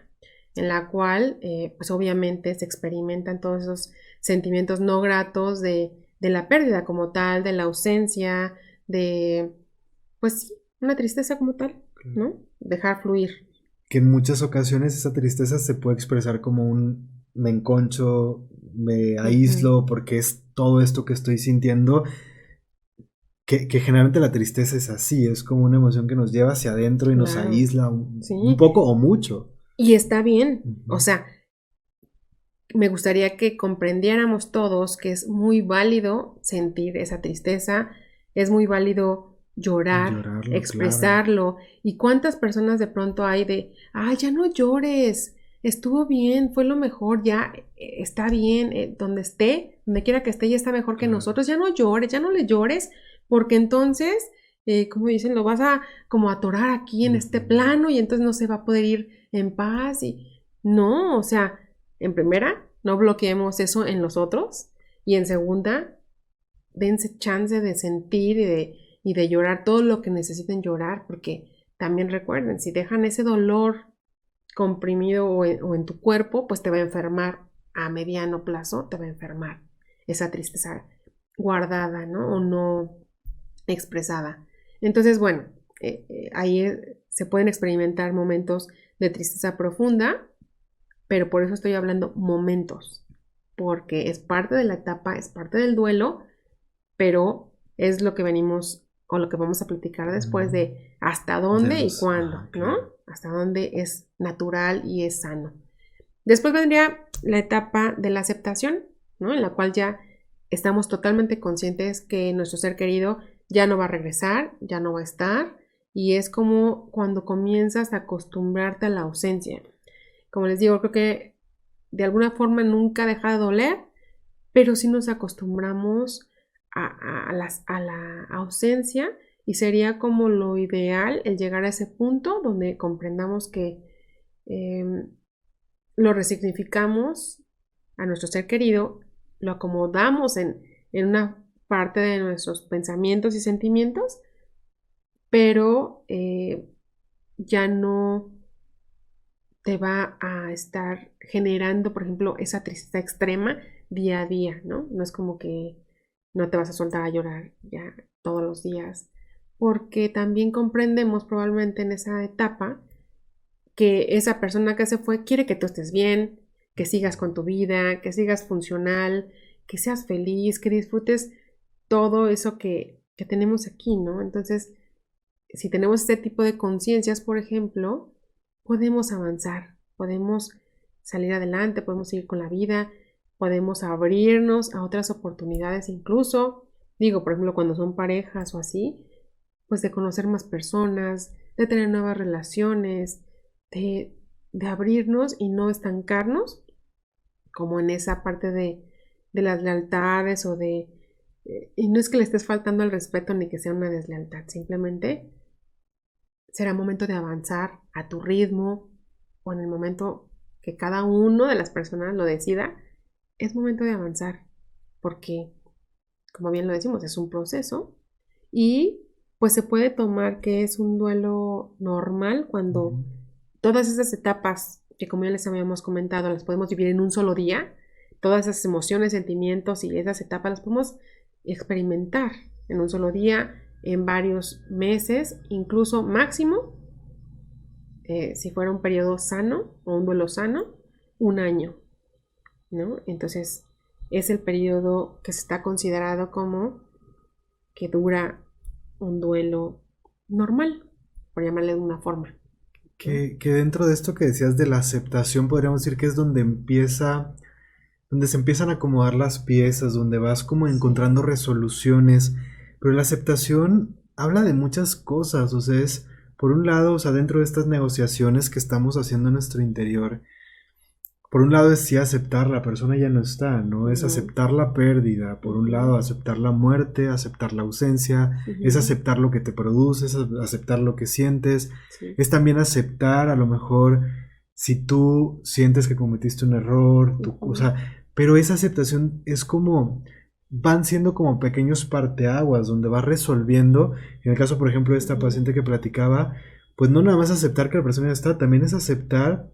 en la cual, pues obviamente se experimentan todos esos sentimientos no gratos de la pérdida como tal, de la ausencia, de, pues sí, una tristeza como tal, Claro. ¿no? Dejar fluir. Que en muchas ocasiones esa tristeza se puede expresar como un me enconcho, me Ujú, aíslo porque es todo esto que estoy sintiendo, que generalmente la tristeza es así, es como una emoción que nos lleva hacia adentro y nos claro, aísla un sí. poco o mucho. Y está bien, o Ujú. sea, me gustaría que comprendiéramos todos que es muy válido sentir esa tristeza, es muy válido llorar, Llorarlo, claro. expresarlo. ¿Y cuántas personas de pronto hay de, ay, ya no llores, estuvo bien, fue lo mejor, ya está bien, donde esté, donde quiera que esté, ya está mejor que Claro. nosotros, ya no llores, ya no le llores, porque entonces, como dicen, lo vas a como atorar aquí en este Ujú. plano y entonces no se va a poder ir en paz y no, o sea, en primera, no bloqueemos eso en los otros. Y en segunda, dense chance de sentir y de llorar todo lo que necesiten llorar, porque también recuerden, si dejan ese dolor comprimido o en tu cuerpo, pues te va a enfermar a mediano plazo, te va a enfermar esa tristeza guardada, ¿no? O no expresada. Entonces, bueno, ahí se pueden experimentar momentos de tristeza profunda, pero por eso estoy hablando momentos, porque es parte de la etapa, es parte del duelo, pero es lo que venimos o lo que vamos a platicar después Mm, de hasta de dónde y los, cuándo, ajá, ¿no? claro. Hasta dónde es natural y es sano. Después vendría la etapa de la aceptación, ¿no? En la cual ya estamos totalmente conscientes que nuestro ser querido ya no va a regresar, ya no va a estar, y es como cuando comienzas a acostumbrarte a la ausencia. Como les digo, creo que de alguna forma nunca deja de doler, pero sí nos acostumbramos a la ausencia y sería como lo ideal el llegar a ese punto donde comprendamos que eh, lo resignificamos a nuestro ser querido, lo acomodamos en una parte de nuestros pensamientos y sentimientos, pero ya no te va a estar generando, por ejemplo, esa tristeza extrema día a día, ¿no? No es como que no te vas a soltar a llorar ya todos los días, porque también comprendemos probablemente en esa etapa que esa persona que se fue quiere que tú estés bien, que sigas con tu vida, que sigas funcional, que seas feliz, que disfrutes todo eso que tenemos aquí, ¿no? Entonces, si tenemos este tipo de conciencias, por ejemplo, podemos avanzar, podemos salir adelante, podemos seguir con la vida, podemos abrirnos a otras oportunidades incluso, digo, por ejemplo, cuando son parejas o así, pues de conocer más personas, de tener nuevas relaciones, de abrirnos y no estancarnos como en esa parte de las lealtades o de... y no es que le estés faltando al respeto ni que sea una deslealtad, simplemente será momento de avanzar a tu ritmo o en el momento que cada uno de las personas lo decida, es momento de avanzar, porque, como bien lo decimos, es un proceso y pues se puede tomar que es un duelo normal cuando Ujú. todas esas etapas que como ya les habíamos comentado las podemos vivir en un solo día, todas esas emociones, sentimientos y esas etapas las podemos experimentar en un solo día, en varios meses, incluso máximo, si fuera un periodo sano o un duelo sano, un año, ¿no? Entonces es el periodo que se está considerado como que dura un duelo normal, por llamarle de una forma, ¿no? Que dentro de esto que decías de la aceptación, podríamos decir que es donde empieza, donde se empiezan a acomodar las piezas, donde vas como encontrando Sí. resoluciones, pero la aceptación habla de muchas cosas, o sea, es, por un lado, o sea, dentro de estas negociaciones que estamos haciendo en nuestro interior, por un lado es sí aceptar, la persona ya no está, ¿no? Es aceptar la pérdida, por un lado aceptar la muerte, aceptar la ausencia, es aceptar lo que te produce, es aceptar lo que sientes, es también aceptar a lo mejor si tú sientes que cometiste un error, o sea, pero esa aceptación es como, van siendo como pequeños parteaguas donde vas resolviendo, en el caso por ejemplo de esta paciente que platicaba, pues no nada más aceptar que la persona ya está, también es aceptar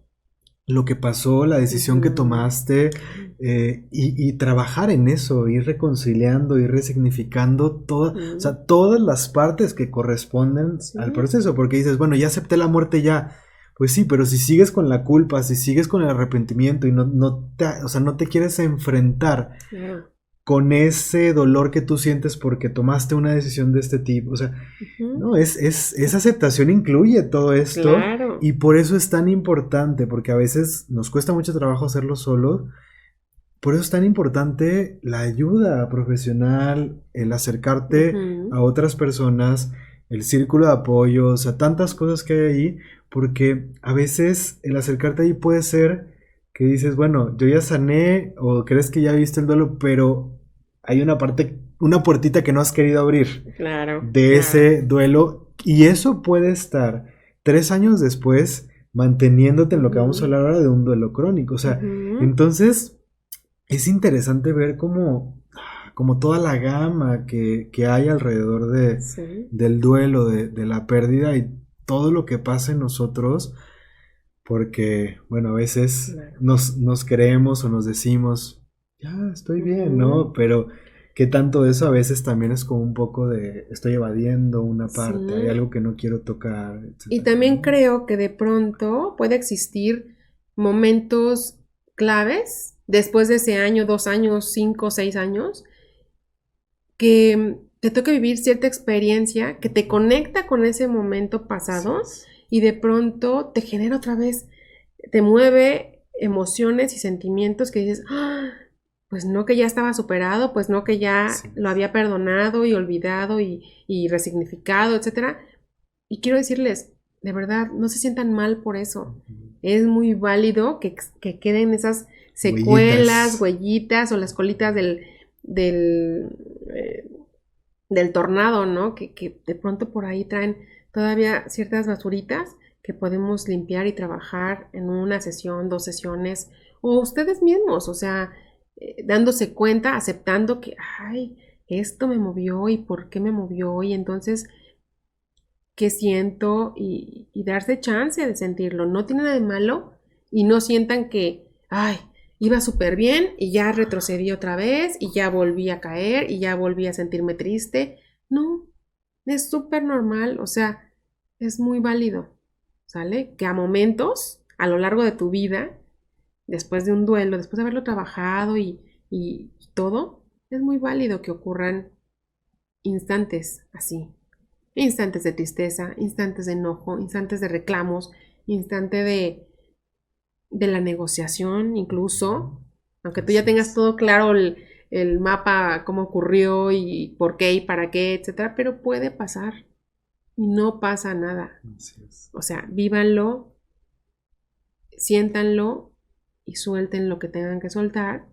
lo que pasó, la decisión que tomaste, y trabajar en eso, ir reconciliando, ir resignificando o sea, todas las partes que corresponden al proceso, porque dices, bueno, ya acepté la muerte ya, pues sí, pero si sigues con la culpa, si sigues con el arrepentimiento y o sea, no te quieres enfrentar con ese dolor que tú sientes porque tomaste una decisión de este tipo, o sea, no, esa aceptación incluye todo esto, y por eso es tan importante, porque a veces nos cuesta mucho trabajo hacerlo solo, por eso es tan importante la ayuda profesional, el acercarte a otras personas, el círculo de apoyo, o sea, tantas cosas que hay ahí, porque a veces el acercarte ahí puede ser que dices, bueno, yo ya sané o crees que ya viste el duelo, pero hay una puertita que no has querido abrir de ese duelo, y eso puede estar 3 años después manteniéndote en lo que vamos a hablar ahora de un duelo crónico, o sea, entonces es interesante ver como toda la gama que hay alrededor del duelo, de la pérdida y todo lo que pasa en nosotros, porque, bueno, a veces nos creemos o nos decimos, ya, estoy bien, ¿no? Pero que tanto de eso a veces también es como un poco de, estoy evadiendo una parte, hay algo que no quiero tocar, etc. Y también creo que de pronto puede existir momentos claves, después de ese año, 2 años, 5, 6 años, que te toca vivir cierta experiencia que te conecta con ese momento pasado y de pronto te genera otra vez, te mueve emociones y sentimientos que dices, pues no que ya estaba superado, pues no que ya lo había perdonado y olvidado y resignificado, etcétera. Y quiero decirles, de verdad, no se sientan mal por eso. Es muy válido que queden esas secuelas, huellitas o las colitas del tornado, ¿no? Que de pronto por ahí traen todavía ciertas basuritas que podemos limpiar y trabajar en una sesión, 2 sesiones, o ustedes mismos, o sea, dándose cuenta, aceptando que, ay, esto me movió y por qué me movió, y entonces, ¿qué siento? Y darse chance de sentirlo. No tiene nada de malo, y no sientan que, ay, iba súper bien y ya retrocedí otra vez y ya volví a caer y ya volví a sentirme triste. No, es súper normal, o sea, es muy válido, ¿sale? Que a momentos, a lo largo de tu vida, después de un duelo, después de haberlo trabajado y todo, es muy válido que ocurran instantes así. Instantes de tristeza, instantes de enojo, instantes de reclamos, instante de la negociación incluso, aunque tú ya tengas todo claro el mapa, cómo ocurrió y por qué y para qué, etcétera, pero puede pasar y no pasa nada. O sea, vívanlo, siéntanlo y suelten lo que tengan que soltar,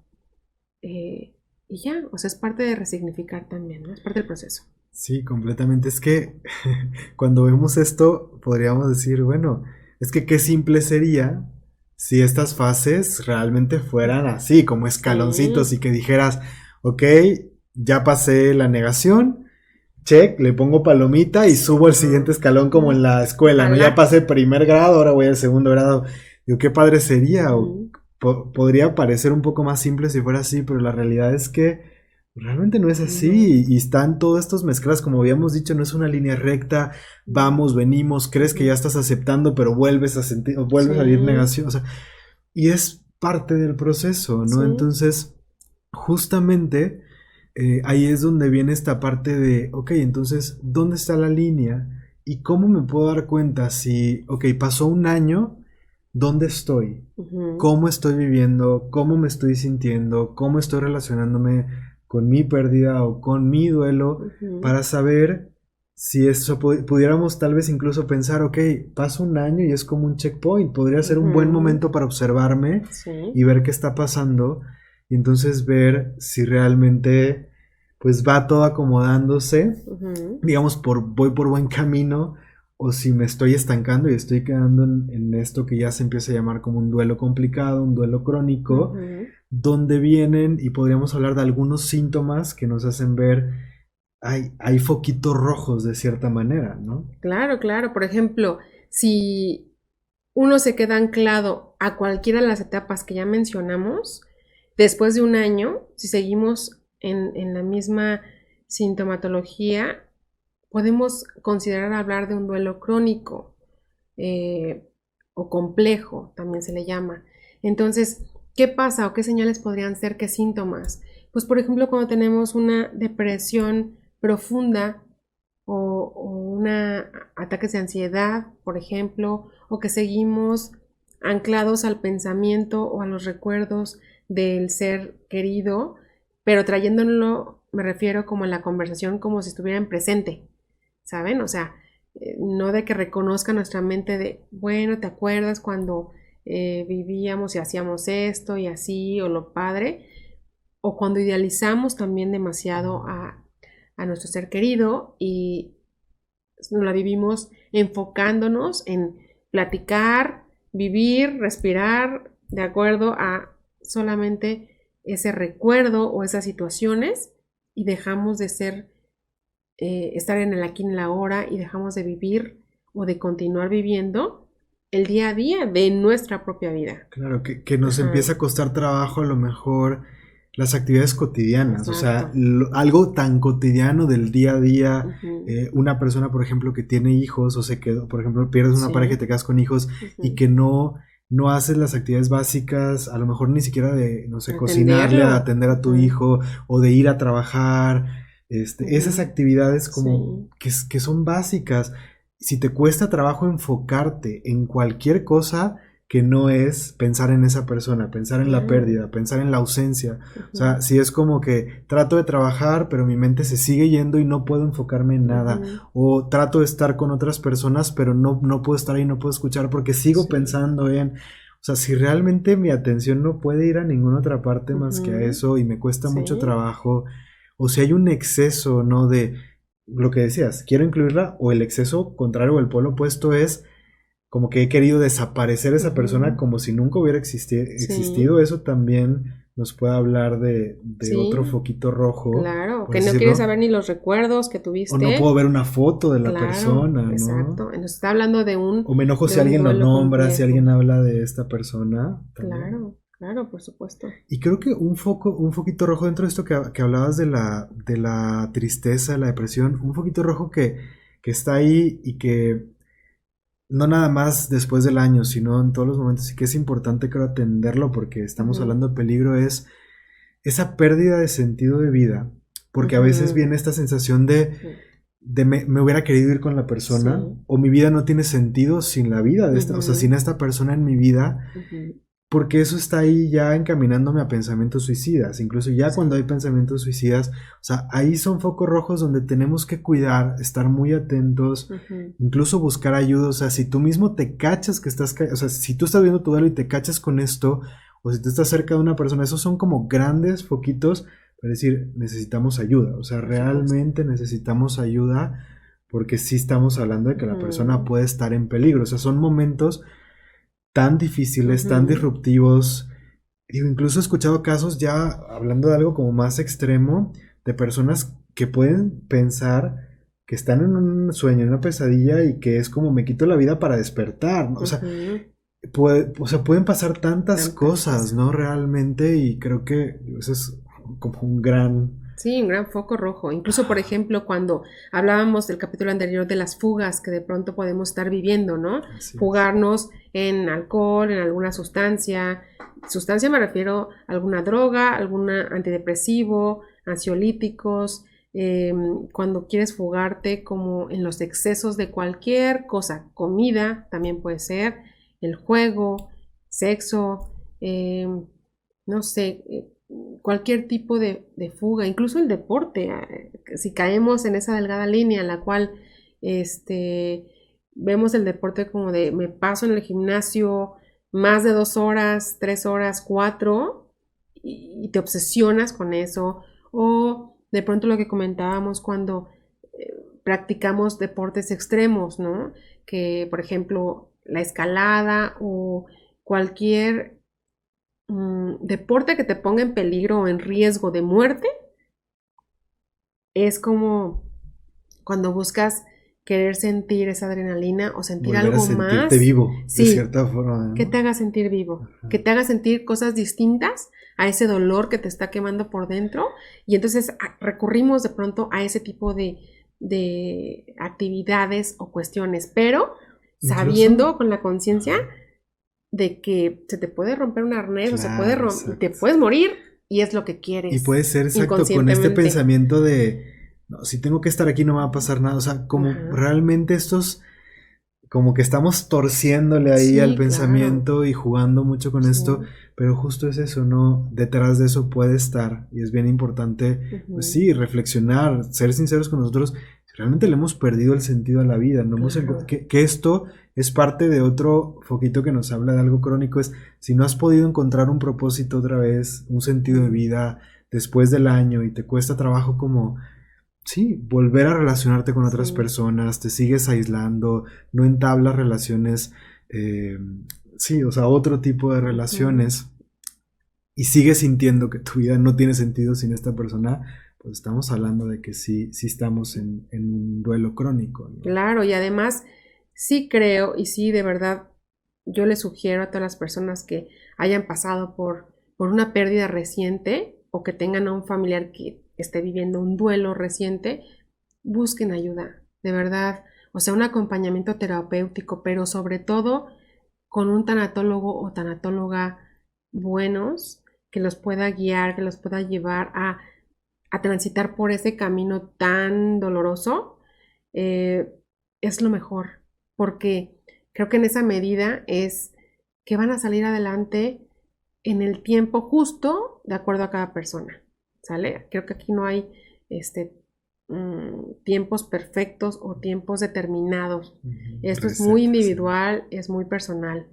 y ya, o sea, es parte de resignificar también, ¿no? Es parte del proceso. Sí, completamente. Es que cuando vemos esto, podríamos decir, bueno, es que qué simple sería si estas fases realmente fueran así, como escaloncitos, y que dijeras, ok, ya pasé la negación, check, le pongo palomita y subo al siguiente escalón como en la escuela, ¿no? Ya pasé primer grado, ahora voy al segundo grado. Digo, qué padre sería, o podría parecer un poco más simple si fuera así, pero la realidad es que realmente no es así, y están todos estos mezclas, como habíamos dicho, no es una línea recta, vamos, venimos, crees que ya estás aceptando, pero vuelves a sentir, vuelves a vivir negación, o sea, y es parte del proceso, ¿no? Entonces, justamente ahí es donde viene esta parte de, ok, entonces, ¿dónde está la línea? ¿Y cómo me puedo dar cuenta si, ok, pasó un año, ¿dónde estoy? ¿Cómo estoy viviendo? ¿Cómo me estoy sintiendo? ¿Cómo estoy relacionándome con mi pérdida o con mi duelo? Para saber si eso pudiéramos tal vez incluso pensar, ok, pasa un año y es como un checkpoint, podría ser un buen momento para observarme Sí. y ver qué está pasando y entonces ver si realmente pues va todo acomodándose, Ujú, digamos, voy por buen camino o si me estoy estancando y estoy quedando en esto que ya se empieza a llamar como un duelo complicado, un duelo crónico, ujú. donde vienen y podríamos hablar de algunos síntomas que nos hacen ver, hay foquitos rojos de cierta manera, ¿no? Claro, claro. Por ejemplo, si uno se queda anclado a cualquiera de las etapas que ya mencionamos, después de un año, si seguimos en la misma sintomatología, podemos considerar hablar de un duelo crónico eh, o complejo, también se le llama. Entonces, ¿qué pasa o qué señales podrían ser, qué síntomas? Pues, por ejemplo, cuando tenemos una depresión profunda o una ataques de ansiedad, por ejemplo, o que seguimos anclados al pensamiento o a los recuerdos del ser querido, pero trayéndolo, me refiero como a la conversación como si estuviera en presente, ¿saben? O sea, no de que reconozca nuestra mente de, bueno, ¿te acuerdas cuando vivíamos y hacíamos esto y así, o lo padre? O cuando idealizamos también demasiado a nuestro ser querido y nos la vivimos enfocándonos en platicar, vivir, respirar, de acuerdo a solamente ese recuerdo o esas situaciones y dejamos de ser, estar en el aquí y en la hora y dejamos de vivir o de continuar viviendo el día a día de nuestra propia vida. Claro, que nos Ajá, empieza a costar trabajo a lo mejor las actividades cotidianas, o sea, exacto. algo tan cotidiano del día a día, Ujú, una persona, por ejemplo, que tiene hijos o se quedó, por ejemplo, pierdes una pareja y sí. te quedas con hijos y Ujú. que no haces las actividades básicas, a lo mejor ni siquiera de, no sé, cocinarle, Entenderlo. atender a tu Ujú, hijo o de ir a trabajar, esas ujú, actividades como sí. que son básicas. Si te cuesta trabajo enfocarte en cualquier cosa, que no es pensar en esa persona, pensar en la Claro. pérdida, pensar en la ausencia. O Ujú, sea, si es como que trato de trabajar, pero mi mente se sigue yendo y no puedo enfocarme en nada. ujú, O trato de estar con otras personas, pero no puedo estar ahí, no puedo escuchar porque sigo sí. pensando en... O sea, si realmente mi atención no puede ir a ninguna otra parte más que a Ujú, eso y me cuesta mucho sí. trabajo, o si hay un exceso, ¿no? De lo que decías, quiero incluirla, o el exceso contrario o el polo opuesto es como que he querido desaparecer esa persona Ujú, como si nunca hubiera sí. existido. Eso también nos puede hablar de otro Sí. foquito rojo, Claro. por Que así no quieres decirlo. saber ni los recuerdos que O no puedo tuviste. ver una foto de la Claro. persona, ¿no? Exacto. Nos está hablando O me enojo de si un alguien lo duelo nombra, si complejo. alguien habla de esta persona también. Claro. Claro, por supuesto. Y creo que un foquito rojo dentro de esto que hablabas de la tristeza, la depresión, un foquito rojo que está ahí y que no nada más después del año, sino en todos los momentos, y que es importante creo atenderlo porque estamos Ujú, hablando de peligro, es esa pérdida de sentido de vida, porque a veces ujú, viene esta sensación de me hubiera querido ir con la persona, sí. o mi vida no tiene sentido sin la vida de esta, o sea, Ujú, sin esta persona en mi vida, ujú, porque eso está ahí ya encaminándome a pensamientos suicidas. Incluso ya cuando hay sí. pensamientos suicidas, o sea, ahí son focos rojos donde tenemos que cuidar, estar muy atentos, Ujú, incluso buscar ayuda. O sea, si tú mismo te cachas que estás, o sea, si tú estás viendo tu duelo y te cachas con esto, o si tú estás cerca de una persona, esos son como grandes foquitos para decir, necesitamos ayuda. O sea, por supuesto. realmente necesitamos ayuda porque sí estamos hablando de que la persona Ujú, puede estar en peligro. O sea, son momentos tan difíciles, tan ujú, disruptivos. Digo, incluso he escuchado casos ya hablando de algo como más extremo, de personas que pueden pensar que están en un sueño, en una pesadilla y que es como me quito la vida para despertar, ¿no? ujú. O sea, pueden pasar tantas Tantas cosas, cosas. ¿no? Realmente y creo que eso es como un gran... Sí, un gran foco rojo. Incluso, por ejemplo, cuando hablábamos del capítulo anterior de las fugas que de pronto podemos estar viviendo, ¿no? Así es. Fugarnos en alcohol, en alguna sustancia. Sustancia me refiero a alguna droga, algún antidepresivo, ansiolíticos. Cuando quieres fugarte como en los excesos de cualquier cosa, comida también puede ser, el juego, sexo, no sé, cualquier tipo de fuga, incluso el deporte, si caemos en esa delgada línea en la cual Vemos el deporte como de me paso en el gimnasio más de 2 horas, 3 horas, 4 y te obsesionas con eso. O de pronto lo que comentábamos cuando practicamos deportes extremos, ¿no? Que por ejemplo la escalada o cualquier deporte que te ponga en peligro o en riesgo de muerte, es como cuando buscas querer sentir esa adrenalina o sentir Volver algo a sentirte más. vivo, Sí, de cierta forma, ¿no? que te haga sentir vivo, Ajá. que te haga sentir cosas distintas a ese dolor que te está quemando por dentro. Y entonces recurrimos de pronto a ese tipo de actividades o cuestiones, pero sabiendo Incluso, con la conciencia ajá, de que se te puede romper un arnés o se puede claro, te exacto. puedes morir y es lo que Y quieres puede ser exacto con este inconscientemente. pensamiento de, no, si tengo que estar aquí no me va a pasar nada. O sea, como Ajá. realmente estos, como que estamos torciéndole ahí al Sí, claro. pensamiento y jugando mucho con Sí. esto, pero justo es eso, ¿no? Detrás de eso puede estar, y es bien importante, pues Ujú. sí, reflexionar, ser sinceros con nosotros, si realmente le hemos perdido el sentido a la vida, no hemos Claro. que esto es parte de otro foquito que nos habla de algo crónico, es si no has podido encontrar un propósito otra vez, un sentido de Ujú. vida después del año y te cuesta trabajo como sí, volver a relacionarte con otras Sí. personas, te sigues aislando, no entablas relaciones, sí, o sea, otro tipo de Ujú. relaciones y sigues sintiendo que tu vida no tiene sentido sin esta persona, pues estamos hablando de que sí, sí estamos en un duelo crónico, ¿no? Claro, y además sí creo y sí de verdad yo le sugiero a todas las personas que hayan pasado por una pérdida reciente o que tengan a un familiar que esté viviendo un duelo reciente, busquen ayuda, de verdad, o sea, un acompañamiento terapéutico, pero sobre todo con un tanatólogo o tanatóloga buenos que los pueda guiar, que los pueda llevar a transitar por ese camino tan doloroso, eh, es lo mejor, porque creo que en esa medida es que van a salir adelante en el tiempo justo de acuerdo a cada persona, ¿sale? Creo que aquí no hay este, tiempos perfectos o tiempos determinados. Esto es muy Recetas, sí. individual, es muy personal.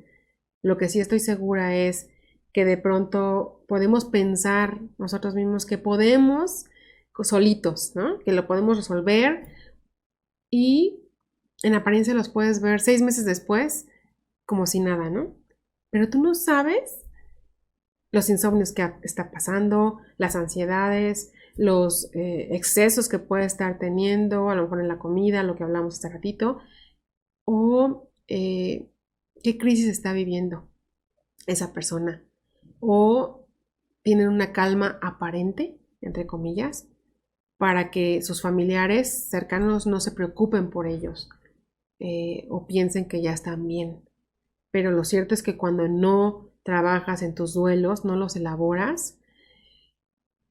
Lo que sí estoy segura es que de pronto podemos pensar nosotros mismos que podemos solitos, ¿no? Que lo podemos resolver y en apariencia los puedes ver 6 meses después como si nada, ¿no? Pero tú no sabes los insomnios que está pasando, las ansiedades, los excesos que puede estar teniendo, a lo mejor en la comida, lo que hablamos hace ratito, o qué crisis está viviendo esa persona, o tienen una calma aparente, entre comillas, para que sus familiares cercanos no se preocupen por ellos o piensen que ya están bien. Pero lo cierto es que cuando no trabajas en tus duelos, no los elaboras,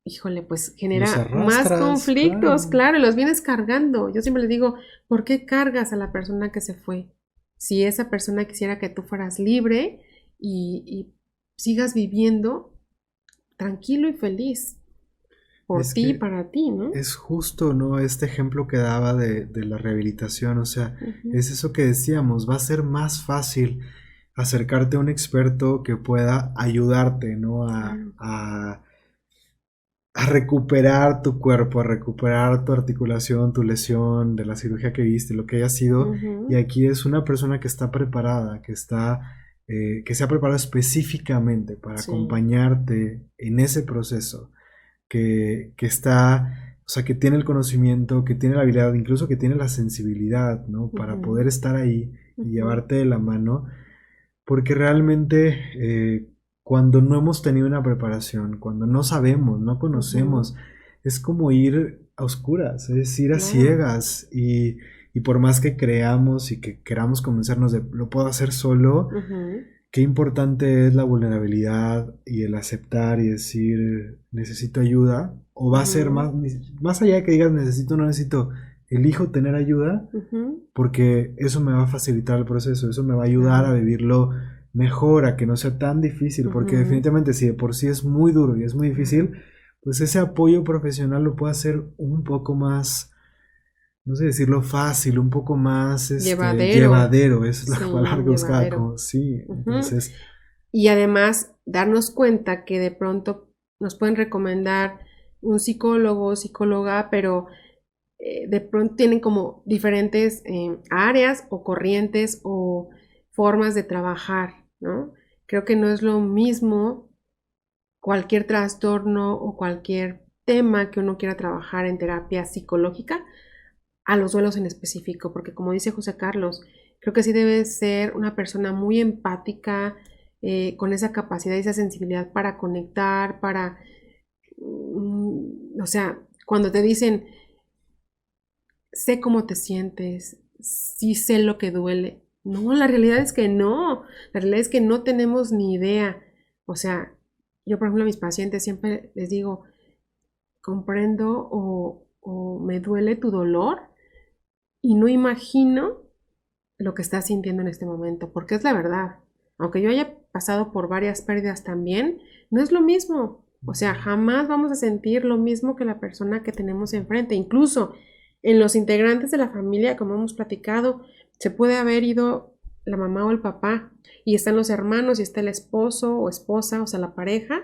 híjole, pues Los genera más arrastras, conflictos, claro. claro, y los vienes cargando. Yo siempre les digo, ¿por qué cargas a la persona que se fue? Si esa persona quisiera que tú fueras libre y sigas viviendo tranquilo y feliz por Es ti y que para ti, ¿no? es justo, ¿no? Este ejemplo que daba de la rehabilitación, o sea, Ujú. es eso que decíamos, va a ser más fácil acercarte a un experto que pueda ayudarte, ¿no? Claro. A recuperar tu cuerpo, a recuperar tu articulación, tu lesión, de la cirugía que viste, lo que haya sido. Y Ujú. aquí es una persona que está preparada, que se ha preparado específicamente para Sí. acompañarte en ese proceso que está, o sea, que tiene el conocimiento, que tiene la habilidad, incluso que tiene la sensibilidad, ¿no? Para Ujú. poder estar ahí y Ujú. llevarte de la mano, porque realmente cuando no hemos tenido una preparación, cuando no sabemos, no Ujú. conocemos, es como ir a oscuras, es ir a Claro. ciegas y por más que creamos y que queramos convencernos de lo puedo hacer solo, Ujú. qué importante es la vulnerabilidad y el aceptar y decir necesito ayuda, o va a ser Ujú. más allá de que digas necesito o no necesito, elijo tener ayuda Ujú. porque eso me va a facilitar el proceso, eso me va a ayudar a Claro. vivirlo mejor, a que no sea tan difícil, porque Ujú. definitivamente si de por sí es muy duro y es muy Claro. difícil, pues ese apoyo profesional lo puede hacer un poco más no sé decirlo fácil, un poco más Llevadero. llevadero, esa es la Sí, palabra que buscaba, llevadero. como, sí, Ujú. entonces, Y además darnos cuenta que de pronto nos pueden recomendar un psicólogo o psicóloga, pero de pronto tienen como diferentes áreas o corrientes o formas de trabajar, ¿no? Creo que no es lo mismo cualquier trastorno o cualquier tema que uno quiera trabajar en terapia psicológica a los duelos en específico, porque como dice José Carlos, creo que sí debe ser una persona muy empática, con esa capacidad y esa sensibilidad para conectar, para, o sea, cuando te dicen, sé cómo te sientes, sí sé lo que duele. No, la realidad es que no, la realidad es que no tenemos ni idea. O sea, yo por ejemplo a mis pacientes siempre les digo, comprendo o me duele tu dolor y no imagino lo que estás sintiendo en este momento, porque es la verdad. Aunque yo haya pasado por varias pérdidas también, no es lo mismo. O sea, jamás vamos a sentir lo mismo que la persona que tenemos enfrente. Incluso en los integrantes de la familia, como hemos platicado, se puede haber ido la mamá o el papá y están los hermanos y está el esposo o esposa, o sea, la pareja.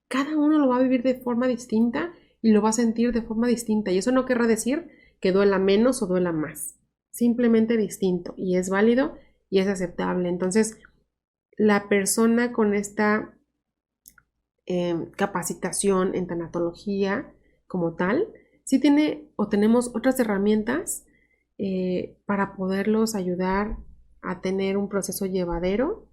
Cada uno lo va a vivir de forma distinta y lo va a sentir de forma distinta. Y eso no querrá decir que duela menos o duela más, simplemente distinto, y es válido y es aceptable. Entonces, la persona con esta capacitación en tanatología como tal, sí tiene o tenemos otras herramientas para poderlos ayudar a tener un proceso llevadero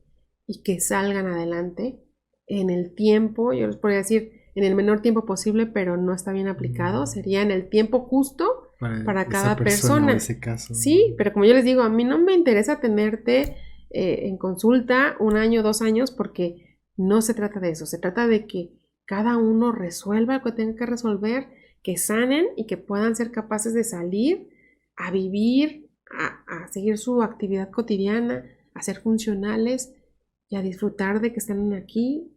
y que salgan adelante en el tiempo, yo les podría decir en el menor tiempo posible, pero no está bien aplicado, sería en el tiempo justo para esa cada persona o persona. ese caso. Sí, pero como yo les digo, a mí no me interesa tenerte en consulta 1 año, 2 años, porque no se trata de eso, se trata de que cada uno resuelva lo que tenga que resolver, que sanen y que puedan ser capaces de salir a vivir, a seguir su actividad cotidiana, a ser funcionales y a disfrutar de que están aquí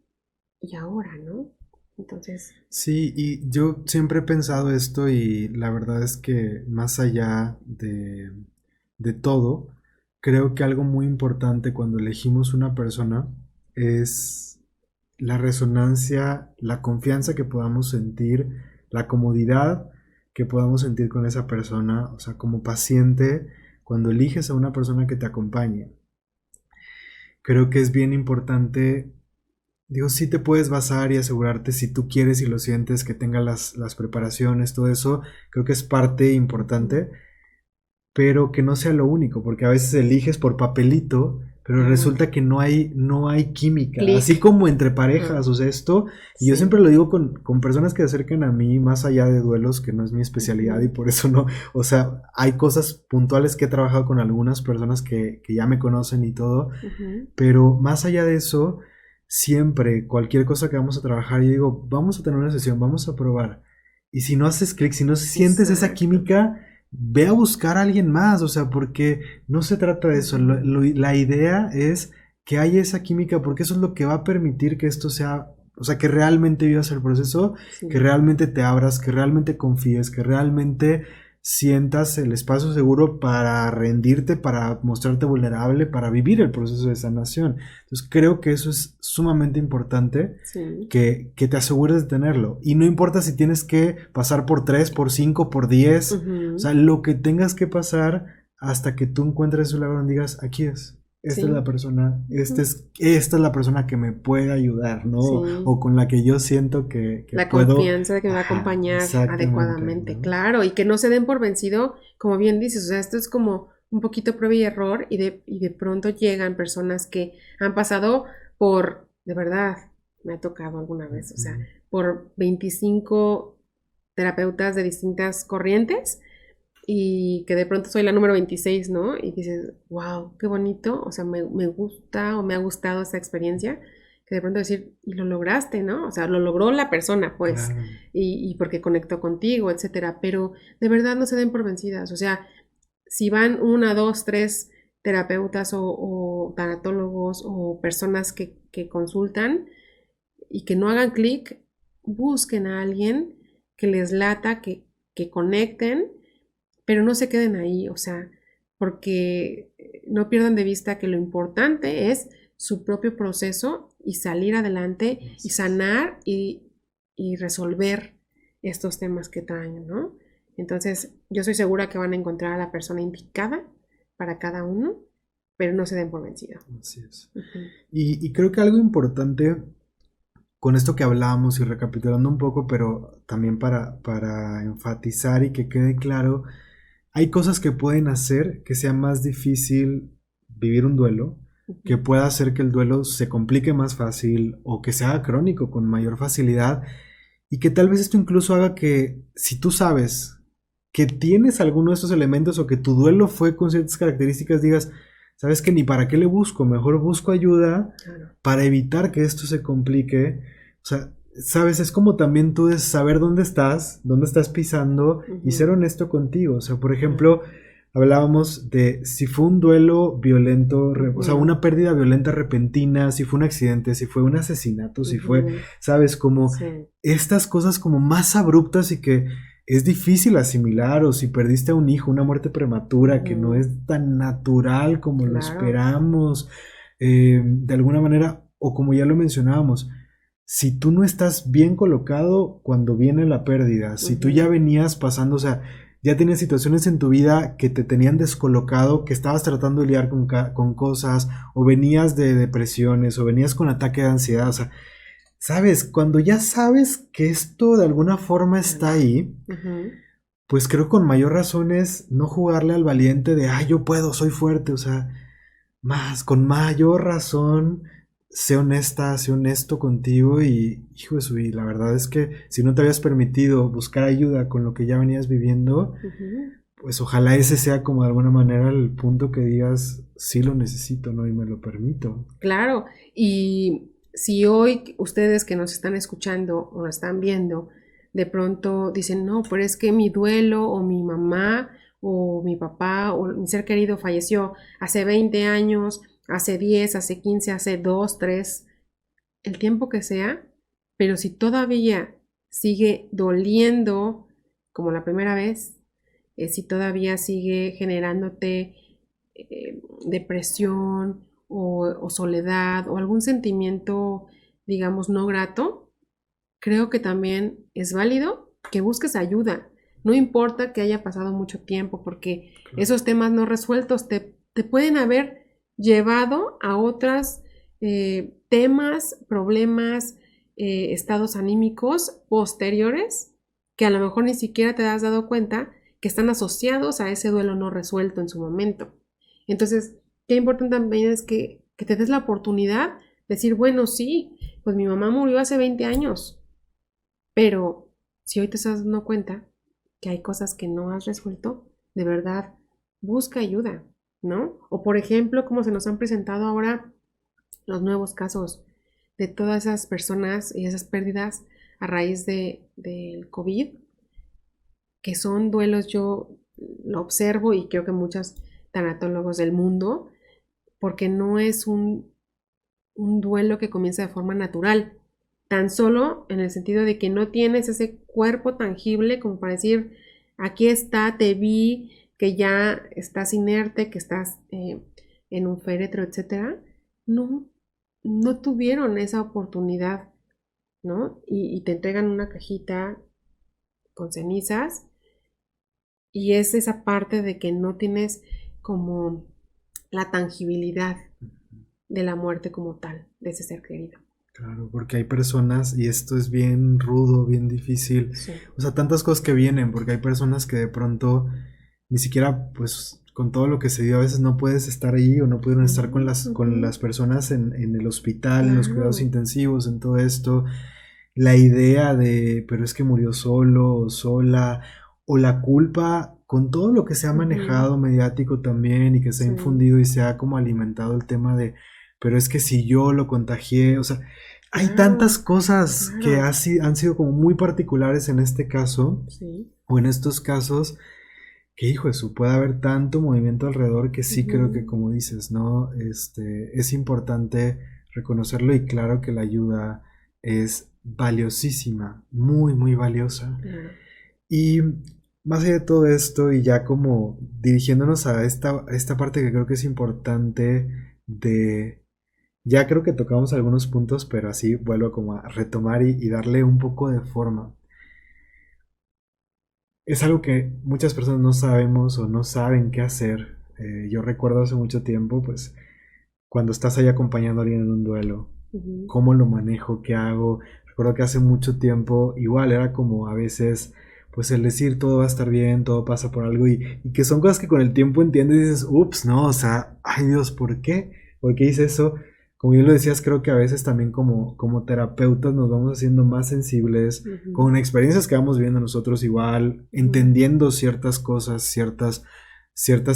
y ahora, ¿no? Entonces, Sí, y yo siempre he pensado esto y la verdad es que más allá de todo, creo que algo muy importante cuando elegimos una persona es la resonancia, la confianza que podamos sentir, la comodidad que podamos sentir con esa persona, o sea, como paciente, cuando eliges a una persona que te acompañe. Creo que es bien importante. Digo, sí te puedes basar y asegurarte si tú quieres y lo sientes que tenga las preparaciones, todo eso, creo que es parte importante, pero que no sea lo único, porque a veces eliges por papelito, pero resulta que no hay química, así clic. como entre parejas, o sea, esto, y yo Sí. siempre lo digo con personas que se acercan a mí, más allá de duelos, que no es mi especialidad y por eso no, o sea, hay cosas puntuales que he trabajado con algunas personas que ya me conocen y todo, pero más allá de eso, siempre, cualquier cosa que vamos a trabajar, yo digo, vamos a tener una sesión, vamos a probar. Y si no haces clic, si no sientes esa Exacto. química, ve a buscar a alguien más, o sea, porque no se trata de eso. La idea es que haya esa química, porque eso es lo que va a permitir que esto sea, o sea, que realmente vivas el proceso, Sí. que realmente te abras, que realmente confíes, que realmente sientas el espacio seguro para rendirte, para mostrarte vulnerable, para vivir el proceso de sanación. Entonces creo que eso es sumamente importante, Sí. que te asegures de tenerlo. Y no importa si tienes que pasar por 3, por 5, por 10, o sea, lo que tengas que pasar hasta que tú encuentres su lugar donde digas, aquí es. Esta Sí. es la persona, esta es la persona que me puede ayudar, ¿no? Sí. O con la que yo siento que La puedo. confianza de que me va a Ajá, acompañar exactamente, adecuadamente, ¿no? claro, y que no se den por vencido, como bien dices, o sea, esto es como un poquito prueba y error y de pronto llegan personas que han pasado por, de verdad, me ha tocado alguna vez, o sea, por 25 terapeutas de distintas corrientes y que de pronto soy la número 26, ¿no? Y dices, wow, qué bonito, o sea, me gusta o me ha gustado esta experiencia, que de pronto decir, y lo lograste, ¿no? O sea, lo logró la persona, pues, Claro. y porque conectó contigo, etcétera, pero de verdad no se den por vencidas, o sea, si van 1, 2, 3 terapeutas o tanatólogos o personas que consultan y que no hagan clic, busquen a alguien que les lata, que conecten, pero no se queden ahí, o sea, porque no pierdan de vista que lo importante es su propio proceso y salir adelante y sanar y resolver estos temas que traen, ¿no? Entonces, yo estoy segura que van a encontrar a la persona indicada para cada uno, pero no se den por vencido. Así es. Y creo que algo importante con esto que hablamos y recapitulando un poco, pero también para enfatizar y que quede claro, hay cosas que pueden hacer que sea más difícil vivir un duelo, que pueda hacer que el duelo se complique más fácil o que se haga crónico con mayor facilidad y que tal vez esto incluso haga que si tú sabes que tienes alguno de estos elementos o que tu duelo fue con ciertas características, digas, sabes que ni para qué le busco, mejor busco ayuda para evitar que esto se complique. O sea, sabes, es como también tú de saber dónde estás pisando y ser honesto contigo. O sea, por ejemplo, hablábamos de si fue un duelo violento, o sea, una pérdida violenta repentina, si fue un accidente, si fue un asesinato, si fue, sabes, como estas cosas como más abruptas y que es difícil asimilar, o si perdiste a un hijo, una muerte prematura que no es tan natural como lo esperamos, de alguna manera, o como ya lo mencionábamos, si tú no estás bien colocado cuando viene la pérdida, si tú ya venías pasando, o sea, ya tenías situaciones en tu vida que te tenían descolocado, que estabas tratando de lidiar con cosas, o venías de depresiones, o venías con ataque de ansiedad, o sea, sabes, cuando ya sabes que esto de alguna forma está ahí, pues creo con mayor razón es no jugarle al valiente de, yo puedo, soy fuerte, o sea, con mayor razón, sé honesta, sé honesto contigo y, hijo de su vida, la verdad es que si no te habías permitido buscar ayuda con lo que ya venías viviendo, pues ojalá ese sea como de alguna manera el punto que digas, sí lo necesito, ¿no? Y me lo permito. Claro, y si hoy ustedes que nos están escuchando o nos están viendo, de pronto dicen, no, pero es que mi duelo o mi mamá o mi papá o mi ser querido falleció hace 20 años, hace 10, hace 15, hace 2, 3, el tiempo que sea, pero si todavía sigue doliendo como la primera vez, si todavía sigue generándote depresión o soledad o algún sentimiento, digamos, no grato, creo que también es válido que busques ayuda. No importa que haya pasado mucho tiempo, porque esos temas no resueltos te pueden haber llevado a otros temas, problemas, estados anímicos posteriores que a lo mejor ni siquiera te has dado cuenta que están asociados a ese duelo no resuelto en su momento. Entonces, qué importante también es que te des la oportunidad de decir, bueno, sí, pues mi mamá murió hace 20 años, pero si hoy te estás dando cuenta que hay cosas que no has resuelto, de verdad, busca ayuda, ¿no? O por ejemplo, como se nos han presentado ahora los nuevos casos de todas esas personas y esas pérdidas a raíz del COVID, que son duelos, yo lo observo y creo que muchos tanatólogos del mundo, porque no es un duelo que comienza de forma natural, tan solo en el sentido de que no tienes ese cuerpo tangible como para decir, aquí está, te vi, que ya estás inerte, que estás en un féretro, etcétera. No tuvieron esa oportunidad, ¿no? Y te entregan una cajita con cenizas y es esa parte de que no tienes como la tangibilidad de la muerte como tal, de ese ser querido. Claro, porque hay personas, y esto es bien rudo, bien difícil, o sea, tantas cosas que vienen, porque hay personas que de pronto ni siquiera, pues, con todo lo que se dio, a veces no puedes estar ahí o no pudieron estar con las personas en el hospital, en los cuidados intensivos, en todo esto. La idea de, pero es que murió solo o sola, o la culpa con todo lo que se ha manejado mediático también y que se ha infundido y se ha como alimentado el tema de, pero es que si yo lo contagié, o sea, hay tantas cosas que han sido como muy particulares en este caso, o en estos casos, que hijo de su, puede haber tanto movimiento alrededor que sí creo que como dices, ¿no? Es importante reconocerlo y claro que la ayuda es valiosísima, muy, muy valiosa. Y más allá de todo esto y ya como dirigiéndonos a esta parte que creo que es importante de... Ya creo que tocamos algunos puntos, pero así vuelvo como a retomar y darle un poco de forma. Es algo que muchas personas no sabemos o no saben qué hacer. Yo recuerdo hace mucho tiempo, pues, cuando estás ahí acompañando a alguien en un duelo, Ujú. cómo lo manejo, qué hago. Recuerdo que hace mucho tiempo igual era como a veces pues el decir todo va a estar bien, todo pasa por algo y que son cosas que con el tiempo entiendes y dices, ups, no, o sea, ay Dios, ¿por qué? ¿Por qué hice eso? Como bien lo decías, creo que a veces también como terapeutas nos vamos haciendo más sensibles Ujú. con experiencias que vamos viviendo nosotros igual, Ujú. entendiendo ciertas cosas, ciertas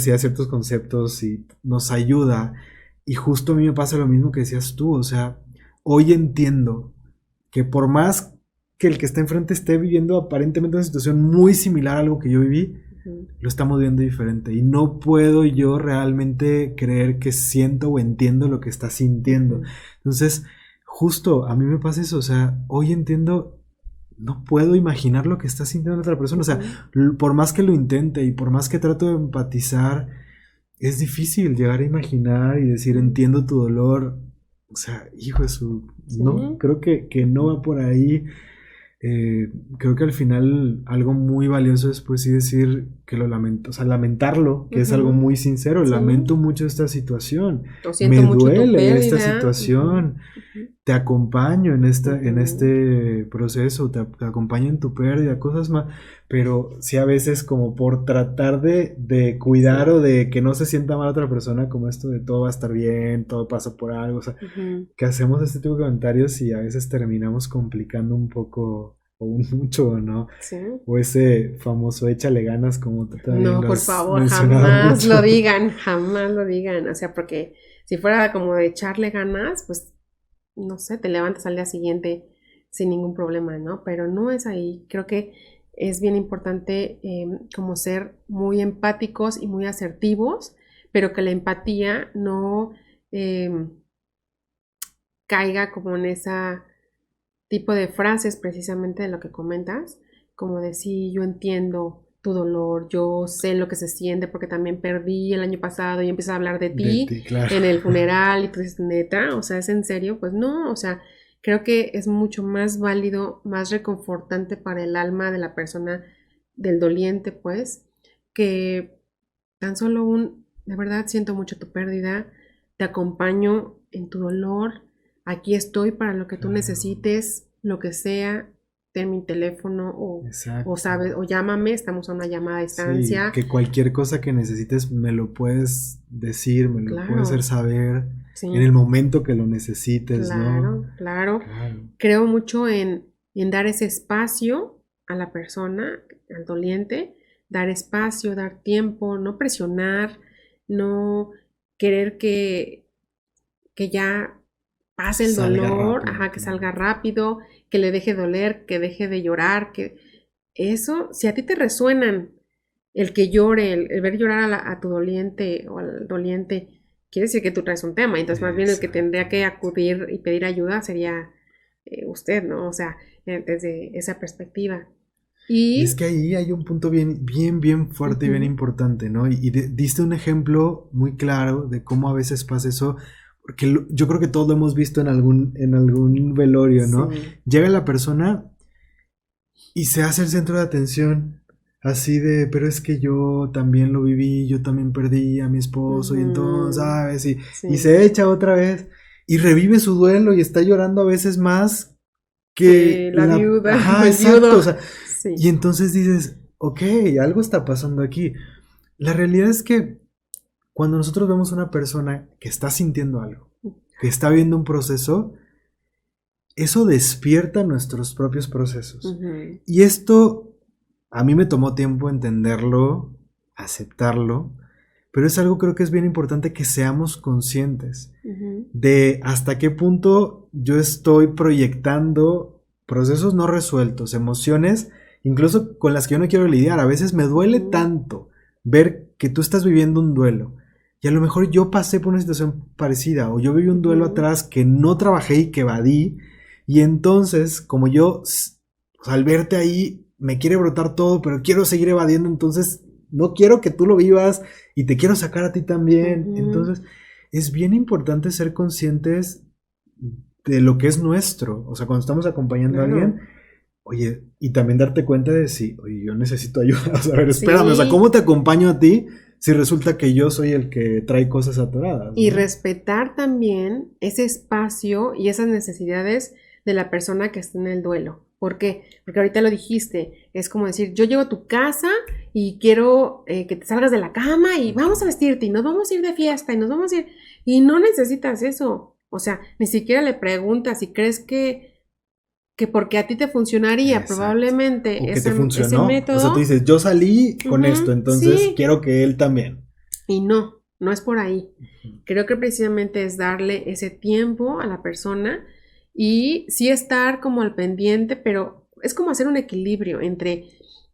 ideas, ciertos conceptos y nos ayuda. Y justo a mí me pasa lo mismo que decías tú, o sea, hoy entiendo que por más que el que está enfrente esté viviendo aparentemente una situación muy similar a algo que yo viví, Ujú. lo estamos viendo diferente. Y no puedo yo realmente creer que siento o entiendo lo que está sintiendo. Ujú. Entonces, justo a mí me pasa eso, o sea, hoy entiendo, no puedo imaginar lo que está sintiendo otra persona. O sea, Ujú. por más que lo intente y por más que trato de empatizar, es difícil llegar a imaginar y decir Ujú. entiendo tu dolor. O sea, hijo de su... No, Sí. creo que no va por ahí. Creo que al final algo muy valioso es pues sí decir que lo lamento, o sea, lamentarlo, que es algo Ujú. muy sincero, Sí. lamento mucho esta situación, O siento me mucho tu duele esta pérdida. Ujú. situación, Ujú. te acompaño en Ujú. este proceso, te acompaño en tu pérdida, cosas más, pero sí a veces como por tratar de cuidar Sí. o de que no se sienta mal otra persona, como esto de todo va a estar bien, todo pasa por algo, o sea, Ujú. que hacemos este tipo de comentarios y a veces terminamos complicando un poco o un mucho, ¿no? Sí. O ese famoso échale ganas como tú también No, lo por has favor, mencionado jamás lo mucho. digan, jamás lo digan. O sea, porque si fuera como de echarle ganas, pues no sé, te levantas al día siguiente sin ningún problema, ¿no? Pero no es ahí. Creo que es bien importante como ser muy empáticos y muy asertivos, pero que la empatía no em, caiga como en esa tipo de frases precisamente de lo que comentas, como de sí, yo entiendo tu dolor, yo sé lo que se siente porque también perdí el año pasado y empiezas a hablar de De ti ti, claro. en el funeral y tú dices, neta, o sea, ¿es en serio? Pues no, o sea, creo que es mucho más válido, más reconfortante para el alma de la persona, del doliente, pues, que tan solo de verdad siento mucho tu pérdida, te acompaño en tu dolor, aquí estoy para lo que tú Claro, necesites, lo que sea, ten mi teléfono o exacto. sabes, o llámame, estamos a una llamada a Sí, distancia, que cualquier cosa que necesites me lo puedes decir, me lo puedes hacer claro, saber en sí, el momento que lo necesites, ¿no? claro, claro. Claro. Creo mucho en dar ese espacio a la persona, al doliente, dar espacio, dar tiempo, no presionar, no querer que ya pase el Salga dolor, rápido, ajá, que claro. salga rápido, que le deje doler, que deje de llorar, que eso, si a ti te resuenan el que llore, el ver llorar a tu doliente o al doliente, quiere decir que tú traes un tema, entonces más bien el que tendría que Exactamente. acudir y pedir ayuda sería usted, ¿no? O sea, desde esa perspectiva. Y es Y que ahí hay un punto bien fuerte y bien ujú, importante, ¿no? Diste un ejemplo muy claro de cómo a veces pasa eso, porque yo creo que todos lo hemos visto en algún velorio, ¿no? sí, Llega la persona y se hace el centro de atención, así de, pero es que yo también lo viví, yo también perdí a mi esposo, y entonces, ujú, ¿sabes? Y sí, se echa otra vez y revive su duelo y está llorando a veces más que que la viuda o Ajá, el exacto, viudo, o sea, y sí, entonces dices, ok, algo está pasando aquí. La realidad es que cuando nosotros vemos a una persona que está sintiendo algo, que está viendo un proceso, eso despierta nuestros propios procesos. ujú, Y esto a mí me tomó tiempo entenderlo, aceptarlo, pero es algo creo que es bien importante que seamos conscientes ujú, de hasta qué punto yo estoy proyectando procesos no resueltos, emociones, incluso con las que yo no quiero lidiar. A veces me duele ujú, tanto ver que tú estás viviendo un duelo y a lo mejor yo pasé por una situación parecida o yo viví un duelo ujú, atrás que no trabajé y que evadí y entonces como yo, o sea, al verte ahí me quiere brotar todo, pero quiero seguir evadiendo, entonces no quiero que tú lo vivas y te quiero sacar a ti también. Entonces, es bien importante ser conscientes de lo que es nuestro. O sea, cuando estamos acompañando a alguien, oye, y también darte cuenta de si, oye, yo necesito ayuda. O sea, a ver, espérame, o sea, ¿cómo te acompaño a ti si resulta que yo soy el que trae cosas atoradas? Y ¿no? respetar también ese espacio y esas necesidades de la persona que está en el duelo. ¿Por qué? Porque ahorita lo dijiste, es como decir, yo llego a tu casa y quiero que te salgas de la cama y vamos a vestirte y nos vamos a ir de fiesta y nos vamos a ir... Y no necesitas eso. O sea, ni siquiera le preguntas si crees que porque a ti te funcionaría Exacto. probablemente O que te funcionó. ese método. O sea, tú dices, yo salí con esto, entonces sí. quiero que él también. Y no es por ahí. Creo que precisamente es darle ese tiempo a la persona y sí estar como al pendiente, pero es como hacer un equilibrio entre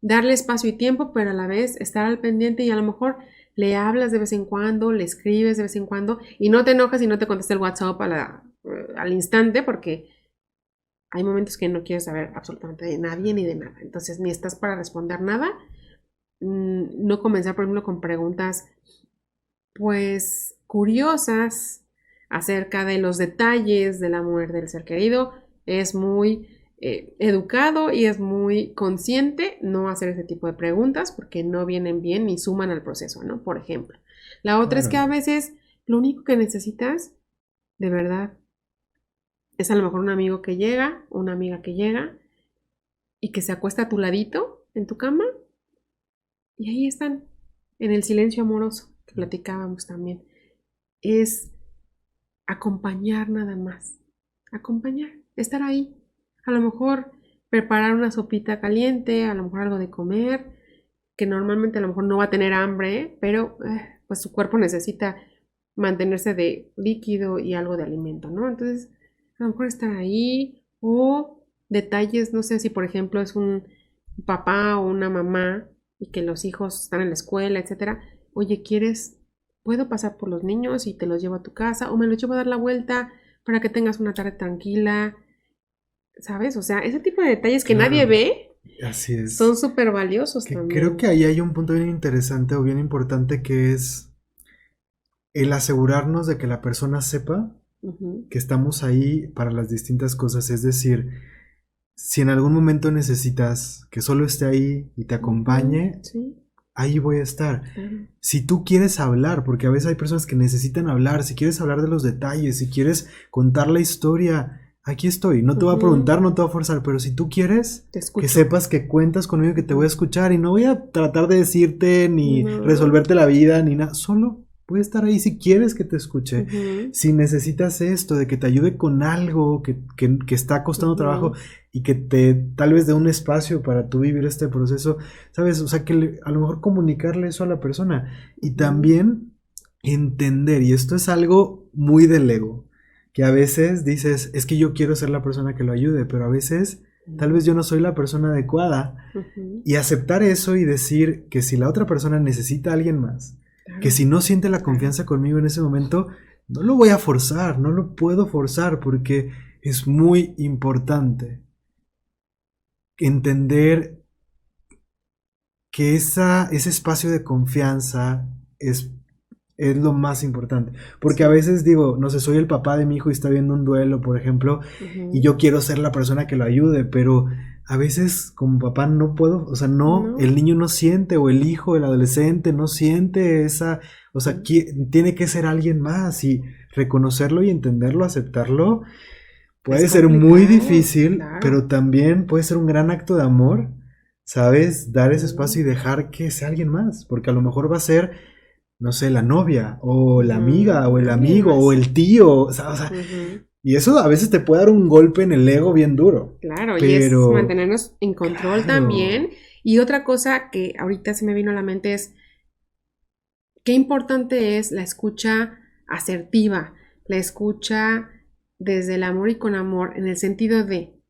darle espacio y tiempo, pero a la vez estar al pendiente y a lo mejor le hablas de vez en cuando, le escribes de vez en cuando y no te enojas y no te contesta el WhatsApp al instante porque hay momentos que no quieres saber absolutamente de nadie ni de nada. Entonces ni estás para responder nada. No comenzar, por ejemplo, con preguntas pues curiosas acerca de los detalles de la muerte del ser querido. Es muy educado y es muy consciente no hacer ese tipo de preguntas porque no vienen bien ni suman al proceso, ¿no? Por ejemplo. La otra es que a veces lo único que necesitas, de verdad, es a lo mejor un amigo que llega, una amiga que llega y que se acuesta a tu ladito en tu cama y ahí están, en el silencio amoroso que platicábamos también. Es acompañar nada más. Acompañar, estar ahí. A lo mejor preparar una sopita caliente, a lo mejor algo de comer, que normalmente a lo mejor no va a tener hambre, pero pues su cuerpo necesita mantenerse de líquido y algo de alimento, ¿no? Entonces, a lo mejor estar ahí o detalles, no sé si por ejemplo es un papá o una mamá y que los hijos están en la escuela, etcétera. Oye, ¿puedo pasar por los niños y te los llevo a tu casa? O me los llevo a dar la vuelta para que tengas una tarde tranquila, ¿sabes? O sea, ese tipo de detalles que nadie ve. Así es. Son súper valiosos también. Creo que ahí hay un punto bien interesante o bien importante que es el asegurarnos de que la persona sepa que estamos ahí para las distintas cosas. Es decir, si en algún momento necesitas que solo esté ahí y te acompañe, sí, ahí voy a estar. Si tú quieres hablar, porque a veces hay personas que necesitan hablar, si quieres hablar de los detalles, si quieres contar la historia, aquí estoy. No te voy a preguntar, no te voy a forzar, pero si tú quieres, que sepas que cuentas conmigo, que te voy a escuchar y no voy a tratar de decirte ni resolverte la vida ni nada, solo voy a estar ahí si quieres que te escuche. Si necesitas esto, de que te ayude con algo que está costando trabajo y que te tal vez dé un espacio para tú vivir este proceso, ¿sabes? O sea, que a lo mejor comunicarle eso a la persona y también entender, y esto es algo muy del ego, que a veces dices, es que yo quiero ser la persona que lo ayude, pero a veces tal vez yo no soy la persona adecuada y aceptar eso y decir que si la otra persona necesita a alguien más, que si no siente la confianza conmigo en ese momento, no lo voy a forzar, no lo puedo forzar porque es muy importante entender que ese espacio de confianza es lo más importante. Porque a veces digo, no sé, soy el papá de mi hijo y está viendo un duelo, por ejemplo, y yo quiero ser la persona que lo ayude, pero a veces como papá no puedo, o sea, no, el niño no siente, o el hijo, el adolescente no siente esa, o sea, tiene que ser alguien más y reconocerlo y entenderlo, aceptarlo, puede ser muy difícil, pero también puede ser un gran acto de amor, ¿sabes? Dar ese espacio y dejar que sea alguien más, porque a lo mejor va a ser, no sé, la novia, o la amiga, o el amigo, o el tío, o sea, y eso a veces te puede dar un golpe en el ego bien duro. Claro, pero, y es mantenernos en control también. Y otra cosa que ahorita se me vino a la mente es qué importante es la escucha asertiva, la escucha desde el amor y con amor, en el sentido de,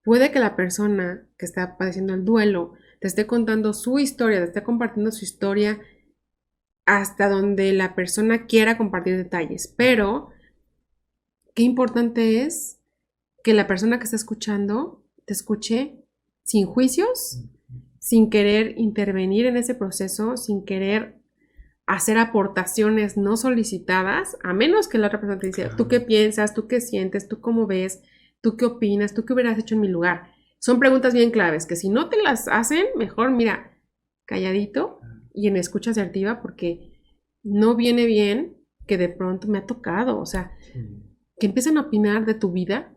puede que la persona que está padeciendo el duelo te esté contando su historia, te esté compartiendo su historia hasta donde la persona quiera compartir detalles, pero qué importante es que la persona que está escuchando te escuche sin juicios, sin querer intervenir en ese proceso, sin querer hacer aportaciones no solicitadas, a menos que la otra persona te dice, Claro. ¿tú qué piensas? ¿Tú qué sientes? ¿Tú cómo ves? ¿Tú qué opinas? ¿Tú qué hubieras hecho en mi lugar? Son preguntas bien claves que si no te las hacen, mejor mira, calladito y en escucha asertiva, porque no viene bien que de pronto me ha tocado, o sea, que empiezan a opinar de tu vida,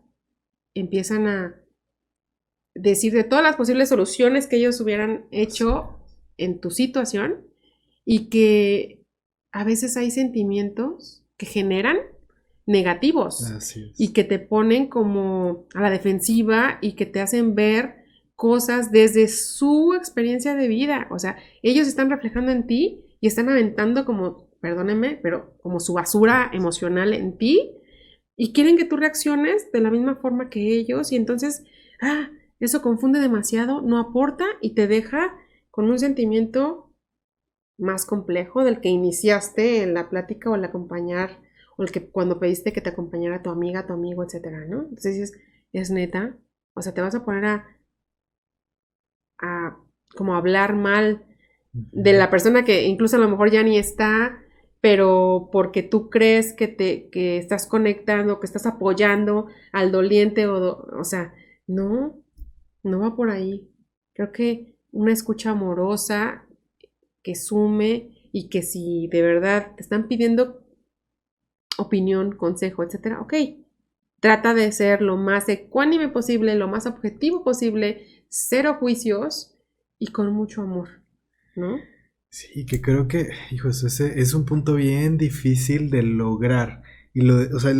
empiezan a decir de todas las posibles soluciones que ellos hubieran hecho en tu situación y que a veces hay sentimientos que generan negativos Así es. y que te ponen como a la defensiva y que te hacen ver cosas desde su experiencia de vida. O sea, ellos están reflejando en ti y están aventando como, perdónenme, pero como su basura emocional en ti y quieren que tú reacciones de la misma forma que ellos y entonces, eso confunde demasiado, no aporta y te deja con un sentimiento más complejo del que iniciaste en la plática o el acompañar o el que cuando pediste que te acompañara tu amiga, tu amigo, etcétera, ¿no? Entonces dices, es neta, o sea, te vas a poner a como hablar mal de la persona que incluso a lo mejor ya ni está, pero porque tú crees que estás conectando, que estás apoyando al doliente o sea, no va por ahí. Creo que una escucha amorosa que sume y que si de verdad te están pidiendo opinión, consejo, etcétera, ok, trata de ser lo más ecuánime posible, lo más objetivo posible, cero juicios y con mucho amor, ¿no? Sí, que creo que, hijos, ese es un punto bien difícil de lograr. O sea,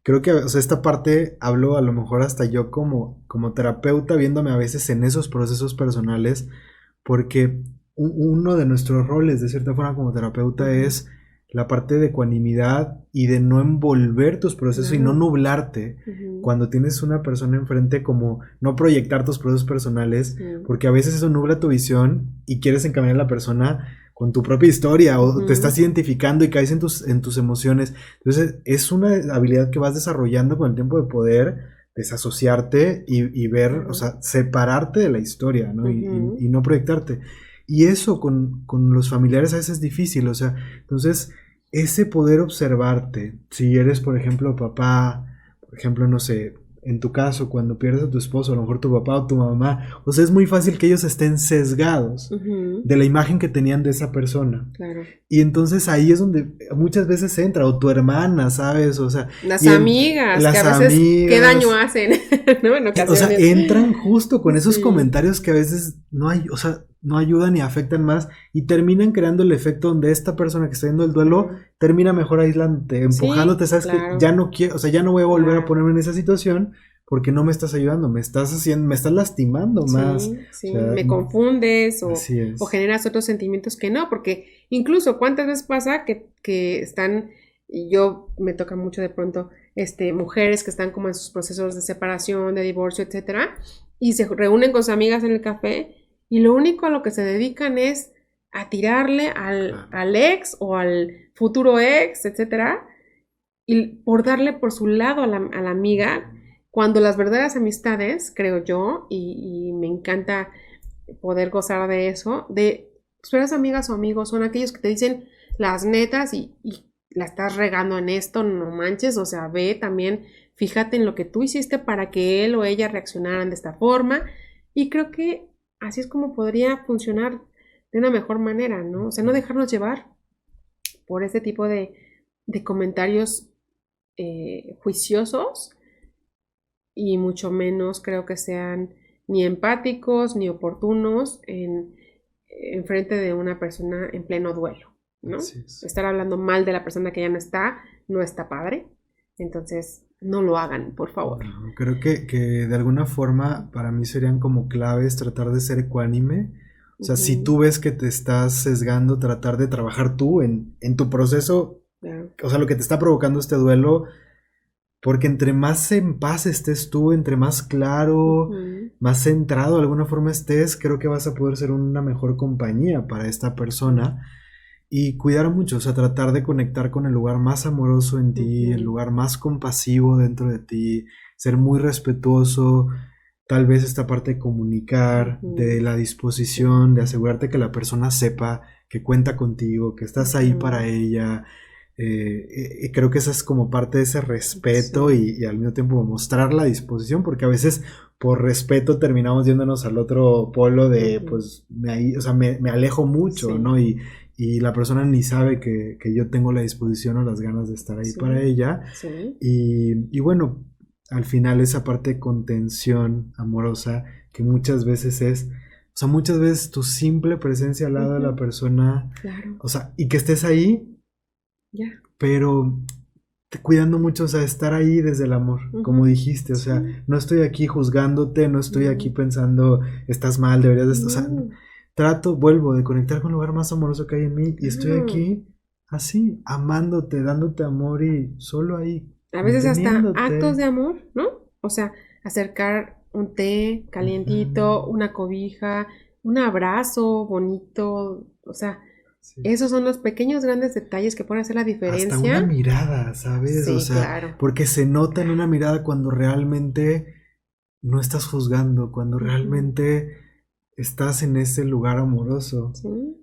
creo que, o sea, esta parte hablo a lo mejor hasta yo como terapeuta, viéndome a veces en esos procesos personales, porque uno de nuestros roles, de cierta forma, como terapeuta, es la parte de ecuanimidad y de no envolver tus procesos y no nublarte cuando tienes una persona enfrente, como no proyectar tus procesos personales, porque a veces eso nubla tu visión y quieres encaminar a la persona con tu propia historia o te estás identificando y caes en tus emociones. Entonces es una habilidad que vas desarrollando con el tiempo de poder desasociarte y ver, o sea, separarte de la historia, ¿no? Y no proyectarte. Y eso con los familiares a veces es difícil, o sea, entonces ese poder observarte, si eres, por ejemplo, papá, por ejemplo, no sé, en tu caso, cuando pierdes a tu esposo, a lo mejor tu papá o tu mamá, o sea, es muy fácil que ellos estén sesgados de la imagen que tenían de esa persona. Claro. Y entonces ahí es donde muchas veces entra, o tu hermana, ¿sabes? O sea, las amigas, que a veces qué daño hacen, ¿no? En ocasiones. O sea, entran justo con esos comentarios que a veces no hay, o sea, no ayudan y afectan más y terminan creando el efecto donde esta persona que está viendo el duelo termina mejor aislándote, empujándote, sabes que ya no quiero, o sea, ya no voy a volver a ponerme en esa situación porque no me estás ayudando, me estás lastimando más. Sí, o sea, me confundes o generas otros sentimientos que no, porque incluso cuántas veces pasa que están, y yo me toca mucho de pronto, mujeres que están como en sus procesos de separación, de divorcio, etcétera, y se reúnen con sus amigas en el café y lo único a lo que se dedican es a tirarle al ex o al futuro ex, etcétera, y por darle por su lado a la amiga, cuando las verdaderas amistades, creo yo, y me encanta poder gozar de eso, de tus verdaderas amigas o amigos son aquellos que te dicen las netas y la estás regando en esto, no manches, o sea, ve también, fíjate en lo que tú hiciste para que él o ella reaccionaran de esta forma, y creo que así es como podría funcionar de una mejor manera, ¿no? O sea, no dejarnos llevar por ese tipo de comentarios juiciosos y mucho menos creo que sean ni empáticos ni oportunos en frente de una persona en pleno duelo, ¿no? Estar hablando mal de la persona que ya no está padre, entonces no lo hagan, por favor. No, creo que de alguna forma para mí serían como claves tratar de ser ecuánime. O sea, si tú ves que te estás sesgando, tratar de trabajar tú en tu proceso, o sea, lo que te está provocando este duelo, porque entre más en paz estés tú, entre más claro, más centrado de alguna forma estés, creo que vas a poder ser una mejor compañía para esta persona y cuidar mucho, o sea, tratar de conectar con el lugar más amoroso en ti, el lugar más compasivo dentro de ti, ser muy respetuoso, tal vez esta parte de comunicar, de la disposición, de asegurarte que la persona sepa que cuenta contigo, que estás ahí para ella. Creo que esa es como parte de ese respeto y al mismo tiempo mostrar la disposición, porque a veces por respeto terminamos yéndonos al otro polo de pues me alejo mucho, ¿no? Y la persona ni sabe que yo tengo la disposición o las ganas de estar ahí para ella. Y bueno, al final esa parte de contención amorosa que muchas veces muchas veces tu simple presencia al lado de la persona, y que estés ahí, pero cuidando mucho, estar ahí desde el amor, como dijiste, no estoy aquí juzgándote, no estoy aquí pensando, estás mal, deberías de estar, vuelvo de conectar con el lugar más amoroso que hay en mí y estoy aquí así, amándote, dándote amor y solo ahí. A veces hasta actos de amor, ¿no? Acercar un té calientito, una cobija, un abrazo bonito, esos son los pequeños grandes detalles que pueden hacer la diferencia. Hasta una mirada, ¿sabes? Sí, claro. Porque se nota en una mirada cuando realmente no estás juzgando, cuando realmente estás en ese lugar amoroso.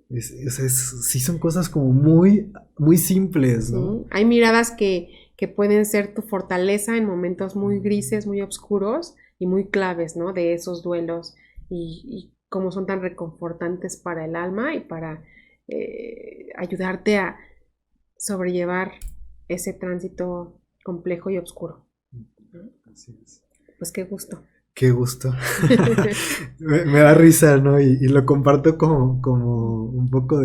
Sí son cosas como muy, muy simples, ¿no? Sí. Hay miradas que pueden ser tu fortaleza en momentos muy grises, muy oscuros y muy claves, ¿no? De esos duelos y cómo son tan reconfortantes para el alma y para ayudarte a sobrellevar ese tránsito complejo y oscuro. Así es. Pues qué gusto. Qué gusto. me da risa, ¿no? Y lo comparto como un poco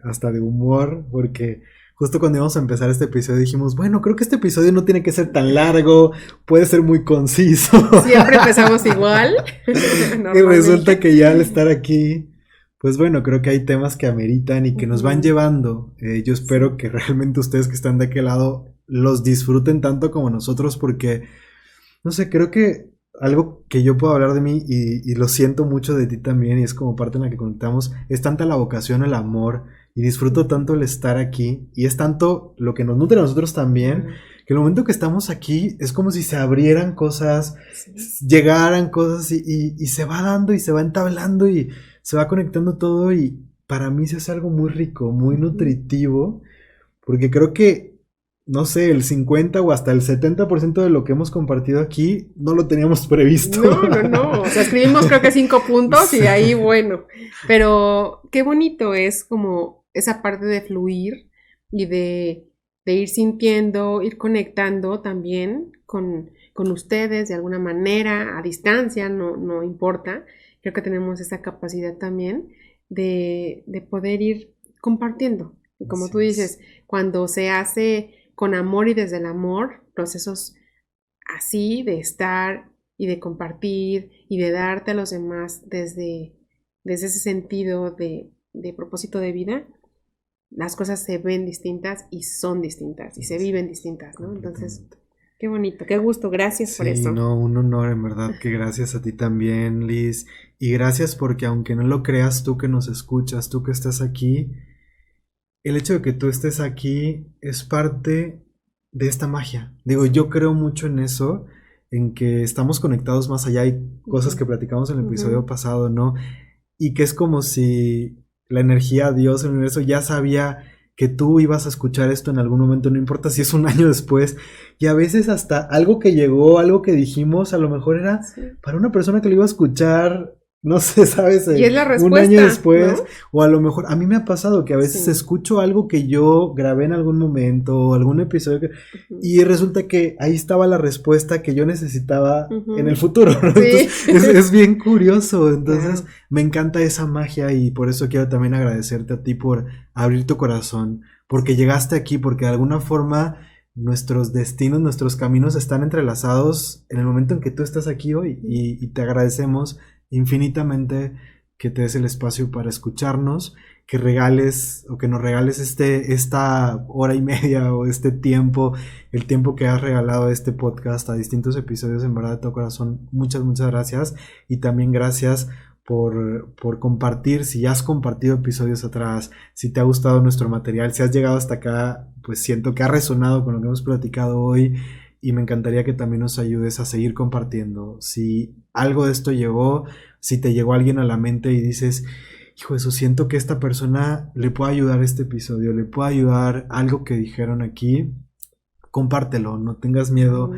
hasta de humor, porque justo cuando íbamos a empezar este episodio dijimos, bueno, creo que este episodio no tiene que ser tan largo, puede ser muy conciso. Siempre empezamos igual. Y resulta que ya al estar aquí, pues bueno, creo que hay temas que ameritan y que nos van llevando. Yo espero que realmente ustedes que están de aquel lado los disfruten tanto como nosotros, porque, no sé, creo que algo que yo puedo hablar de mí y lo siento mucho de ti también, y es como parte en la que conectamos, es tanta la vocación, el amor, y disfruto tanto el estar aquí, y es tanto lo que nos nutre a nosotros también, que el momento que estamos aquí es como si se abrieran cosas, llegaran cosas y se va dando y se va entablando y se va conectando todo, y para mí se hace algo muy rico, muy nutritivo, porque creo que no sé, el 50 o hasta el 70% de lo que hemos compartido aquí no lo teníamos previsto. No. Escribimos creo que 5 puntos y ahí, bueno. Pero qué bonito es como esa parte de fluir y de ir sintiendo, ir conectando también con ustedes de alguna manera, a distancia, no importa. Creo que tenemos esa capacidad también de poder ir compartiendo. Y como tú dices, cuando se hace con amor y desde el amor, procesos así de estar y de compartir y de darte a los demás desde ese sentido de propósito de vida, las cosas se ven distintas y son distintas y se viven distintas, ¿no? Entonces, qué bonito, qué gusto, gracias por eso. Sí, no, un honor, en verdad, que gracias a ti también, Liz, y gracias porque aunque no lo creas, tú que nos escuchas, tú que estás aquí, el hecho de que tú estés aquí es parte de esta magia. Digo, yo creo mucho en eso, en que estamos conectados más allá. Hay cosas que platicamos en el episodio pasado, ¿no? Y que es como si la energía, Dios, el universo ya sabía que tú ibas a escuchar esto en algún momento, no importa si es un año después. Y a veces hasta algo que llegó, algo que dijimos, a lo mejor era para una persona que lo iba a escuchar, no sé, ¿sabes? Y es la respuesta, un año después, ¿no? O a lo mejor, a mí me ha pasado que a veces escucho algo que yo grabé en algún momento, o algún episodio, y resulta que ahí estaba la respuesta que yo necesitaba en el futuro, ¿no? Entonces, es bien curioso, entonces me encanta esa magia, y por eso quiero también agradecerte a ti por abrir tu corazón, porque llegaste aquí, porque de alguna forma nuestros destinos, nuestros caminos están entrelazados en el momento en que tú estás aquí hoy, y te agradecemos infinitamente que te des el espacio para escucharnos, que regales o que nos regales esta hora y media o este tiempo, el tiempo que has regalado a este podcast, a distintos episodios, en verdad de todo corazón, muchas gracias, y también gracias por compartir. Si ya has compartido episodios atrás, si te ha gustado nuestro material, si has llegado hasta acá, pues siento que ha resonado con lo que hemos platicado hoy. y me encantaría que también nos ayudes a seguir compartiendo. Si algo de esto llegó, si te llegó alguien a la mente y dices, hijo, eso siento que esta persona le puede ayudar este episodio, le puede ayudar algo que dijeron aquí, compártelo, no tengas miedo,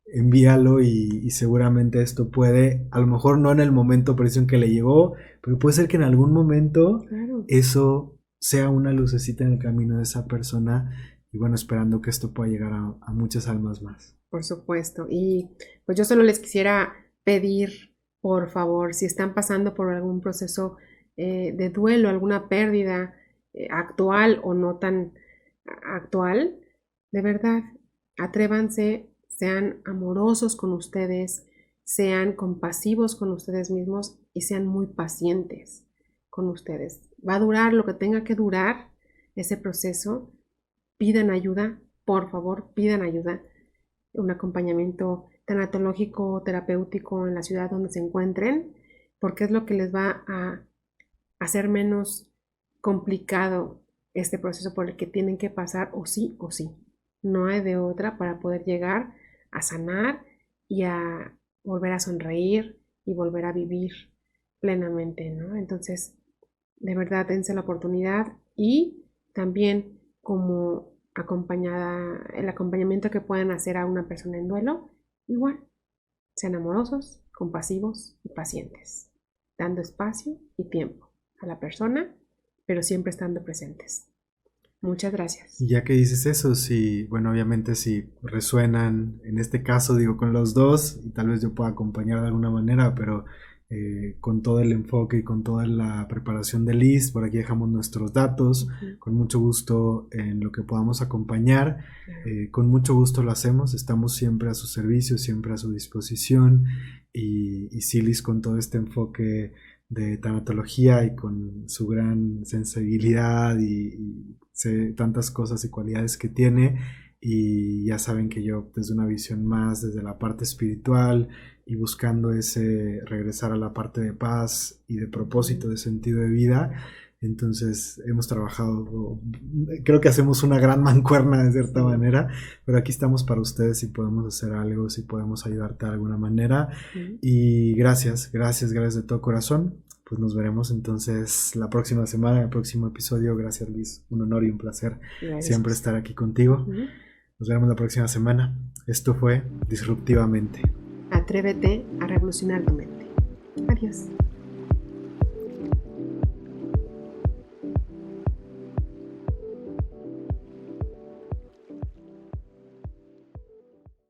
envíalo y seguramente esto puede, a lo mejor no en el momento preciso en que le llegó, pero puede ser que en algún momento eso sea una lucecita en el camino de esa persona y bueno, esperando que esto pueda llegar a muchas almas más. Por supuesto. Y pues yo solo les quisiera pedir, por favor, si están pasando por algún proceso de duelo, alguna pérdida actual o no tan actual, de verdad, atrévanse, sean amorosos con ustedes, sean compasivos con ustedes mismos y sean muy pacientes con ustedes. Va a durar lo que tenga que durar ese proceso. Pidan ayuda, por favor, pidan ayuda. Un acompañamiento tanatológico o terapéutico en la ciudad donde se encuentren, porque es lo que les va a hacer menos complicado este proceso por el que tienen que pasar o sí o sí. No hay de otra para poder llegar a sanar y a volver a sonreír y volver a vivir plenamente, ¿no? Entonces, de verdad, dense la oportunidad y también como el acompañamiento que puedan hacer a una persona en duelo, igual, sean amorosos, compasivos y pacientes, dando espacio y tiempo a la persona, pero siempre estando presentes. Muchas gracias. Y ya que dices eso, sí, bueno, obviamente si resuenan, en este caso digo con los dos, y tal vez yo pueda acompañar de alguna manera, pero con todo el enfoque y con toda la preparación de Liz, por aquí dejamos nuestros datos, con mucho gusto en lo que podamos acompañar, con mucho gusto lo hacemos, estamos siempre a su servicio, siempre a su disposición, y sí, Liz, con todo este enfoque de tanatología y con su gran sensibilidad y sé tantas cosas y cualidades que tiene, y ya saben que yo desde una visión más desde la parte espiritual y buscando ese regresar a la parte de paz y de propósito, de sentido de vida, entonces hemos trabajado, creo que hacemos una gran mancuerna de cierta manera, pero aquí estamos para ustedes si podemos hacer algo, si podemos ayudarte de alguna manera, y gracias de todo corazón. Pues nos veremos entonces la próxima semana, el próximo episodio. Gracias, Liz, un honor y un placer siempre estar aquí contigo. Nos vemos la próxima semana. Esto fue Disruptivamente. Atrévete a revolucionar tu mente. Adiós.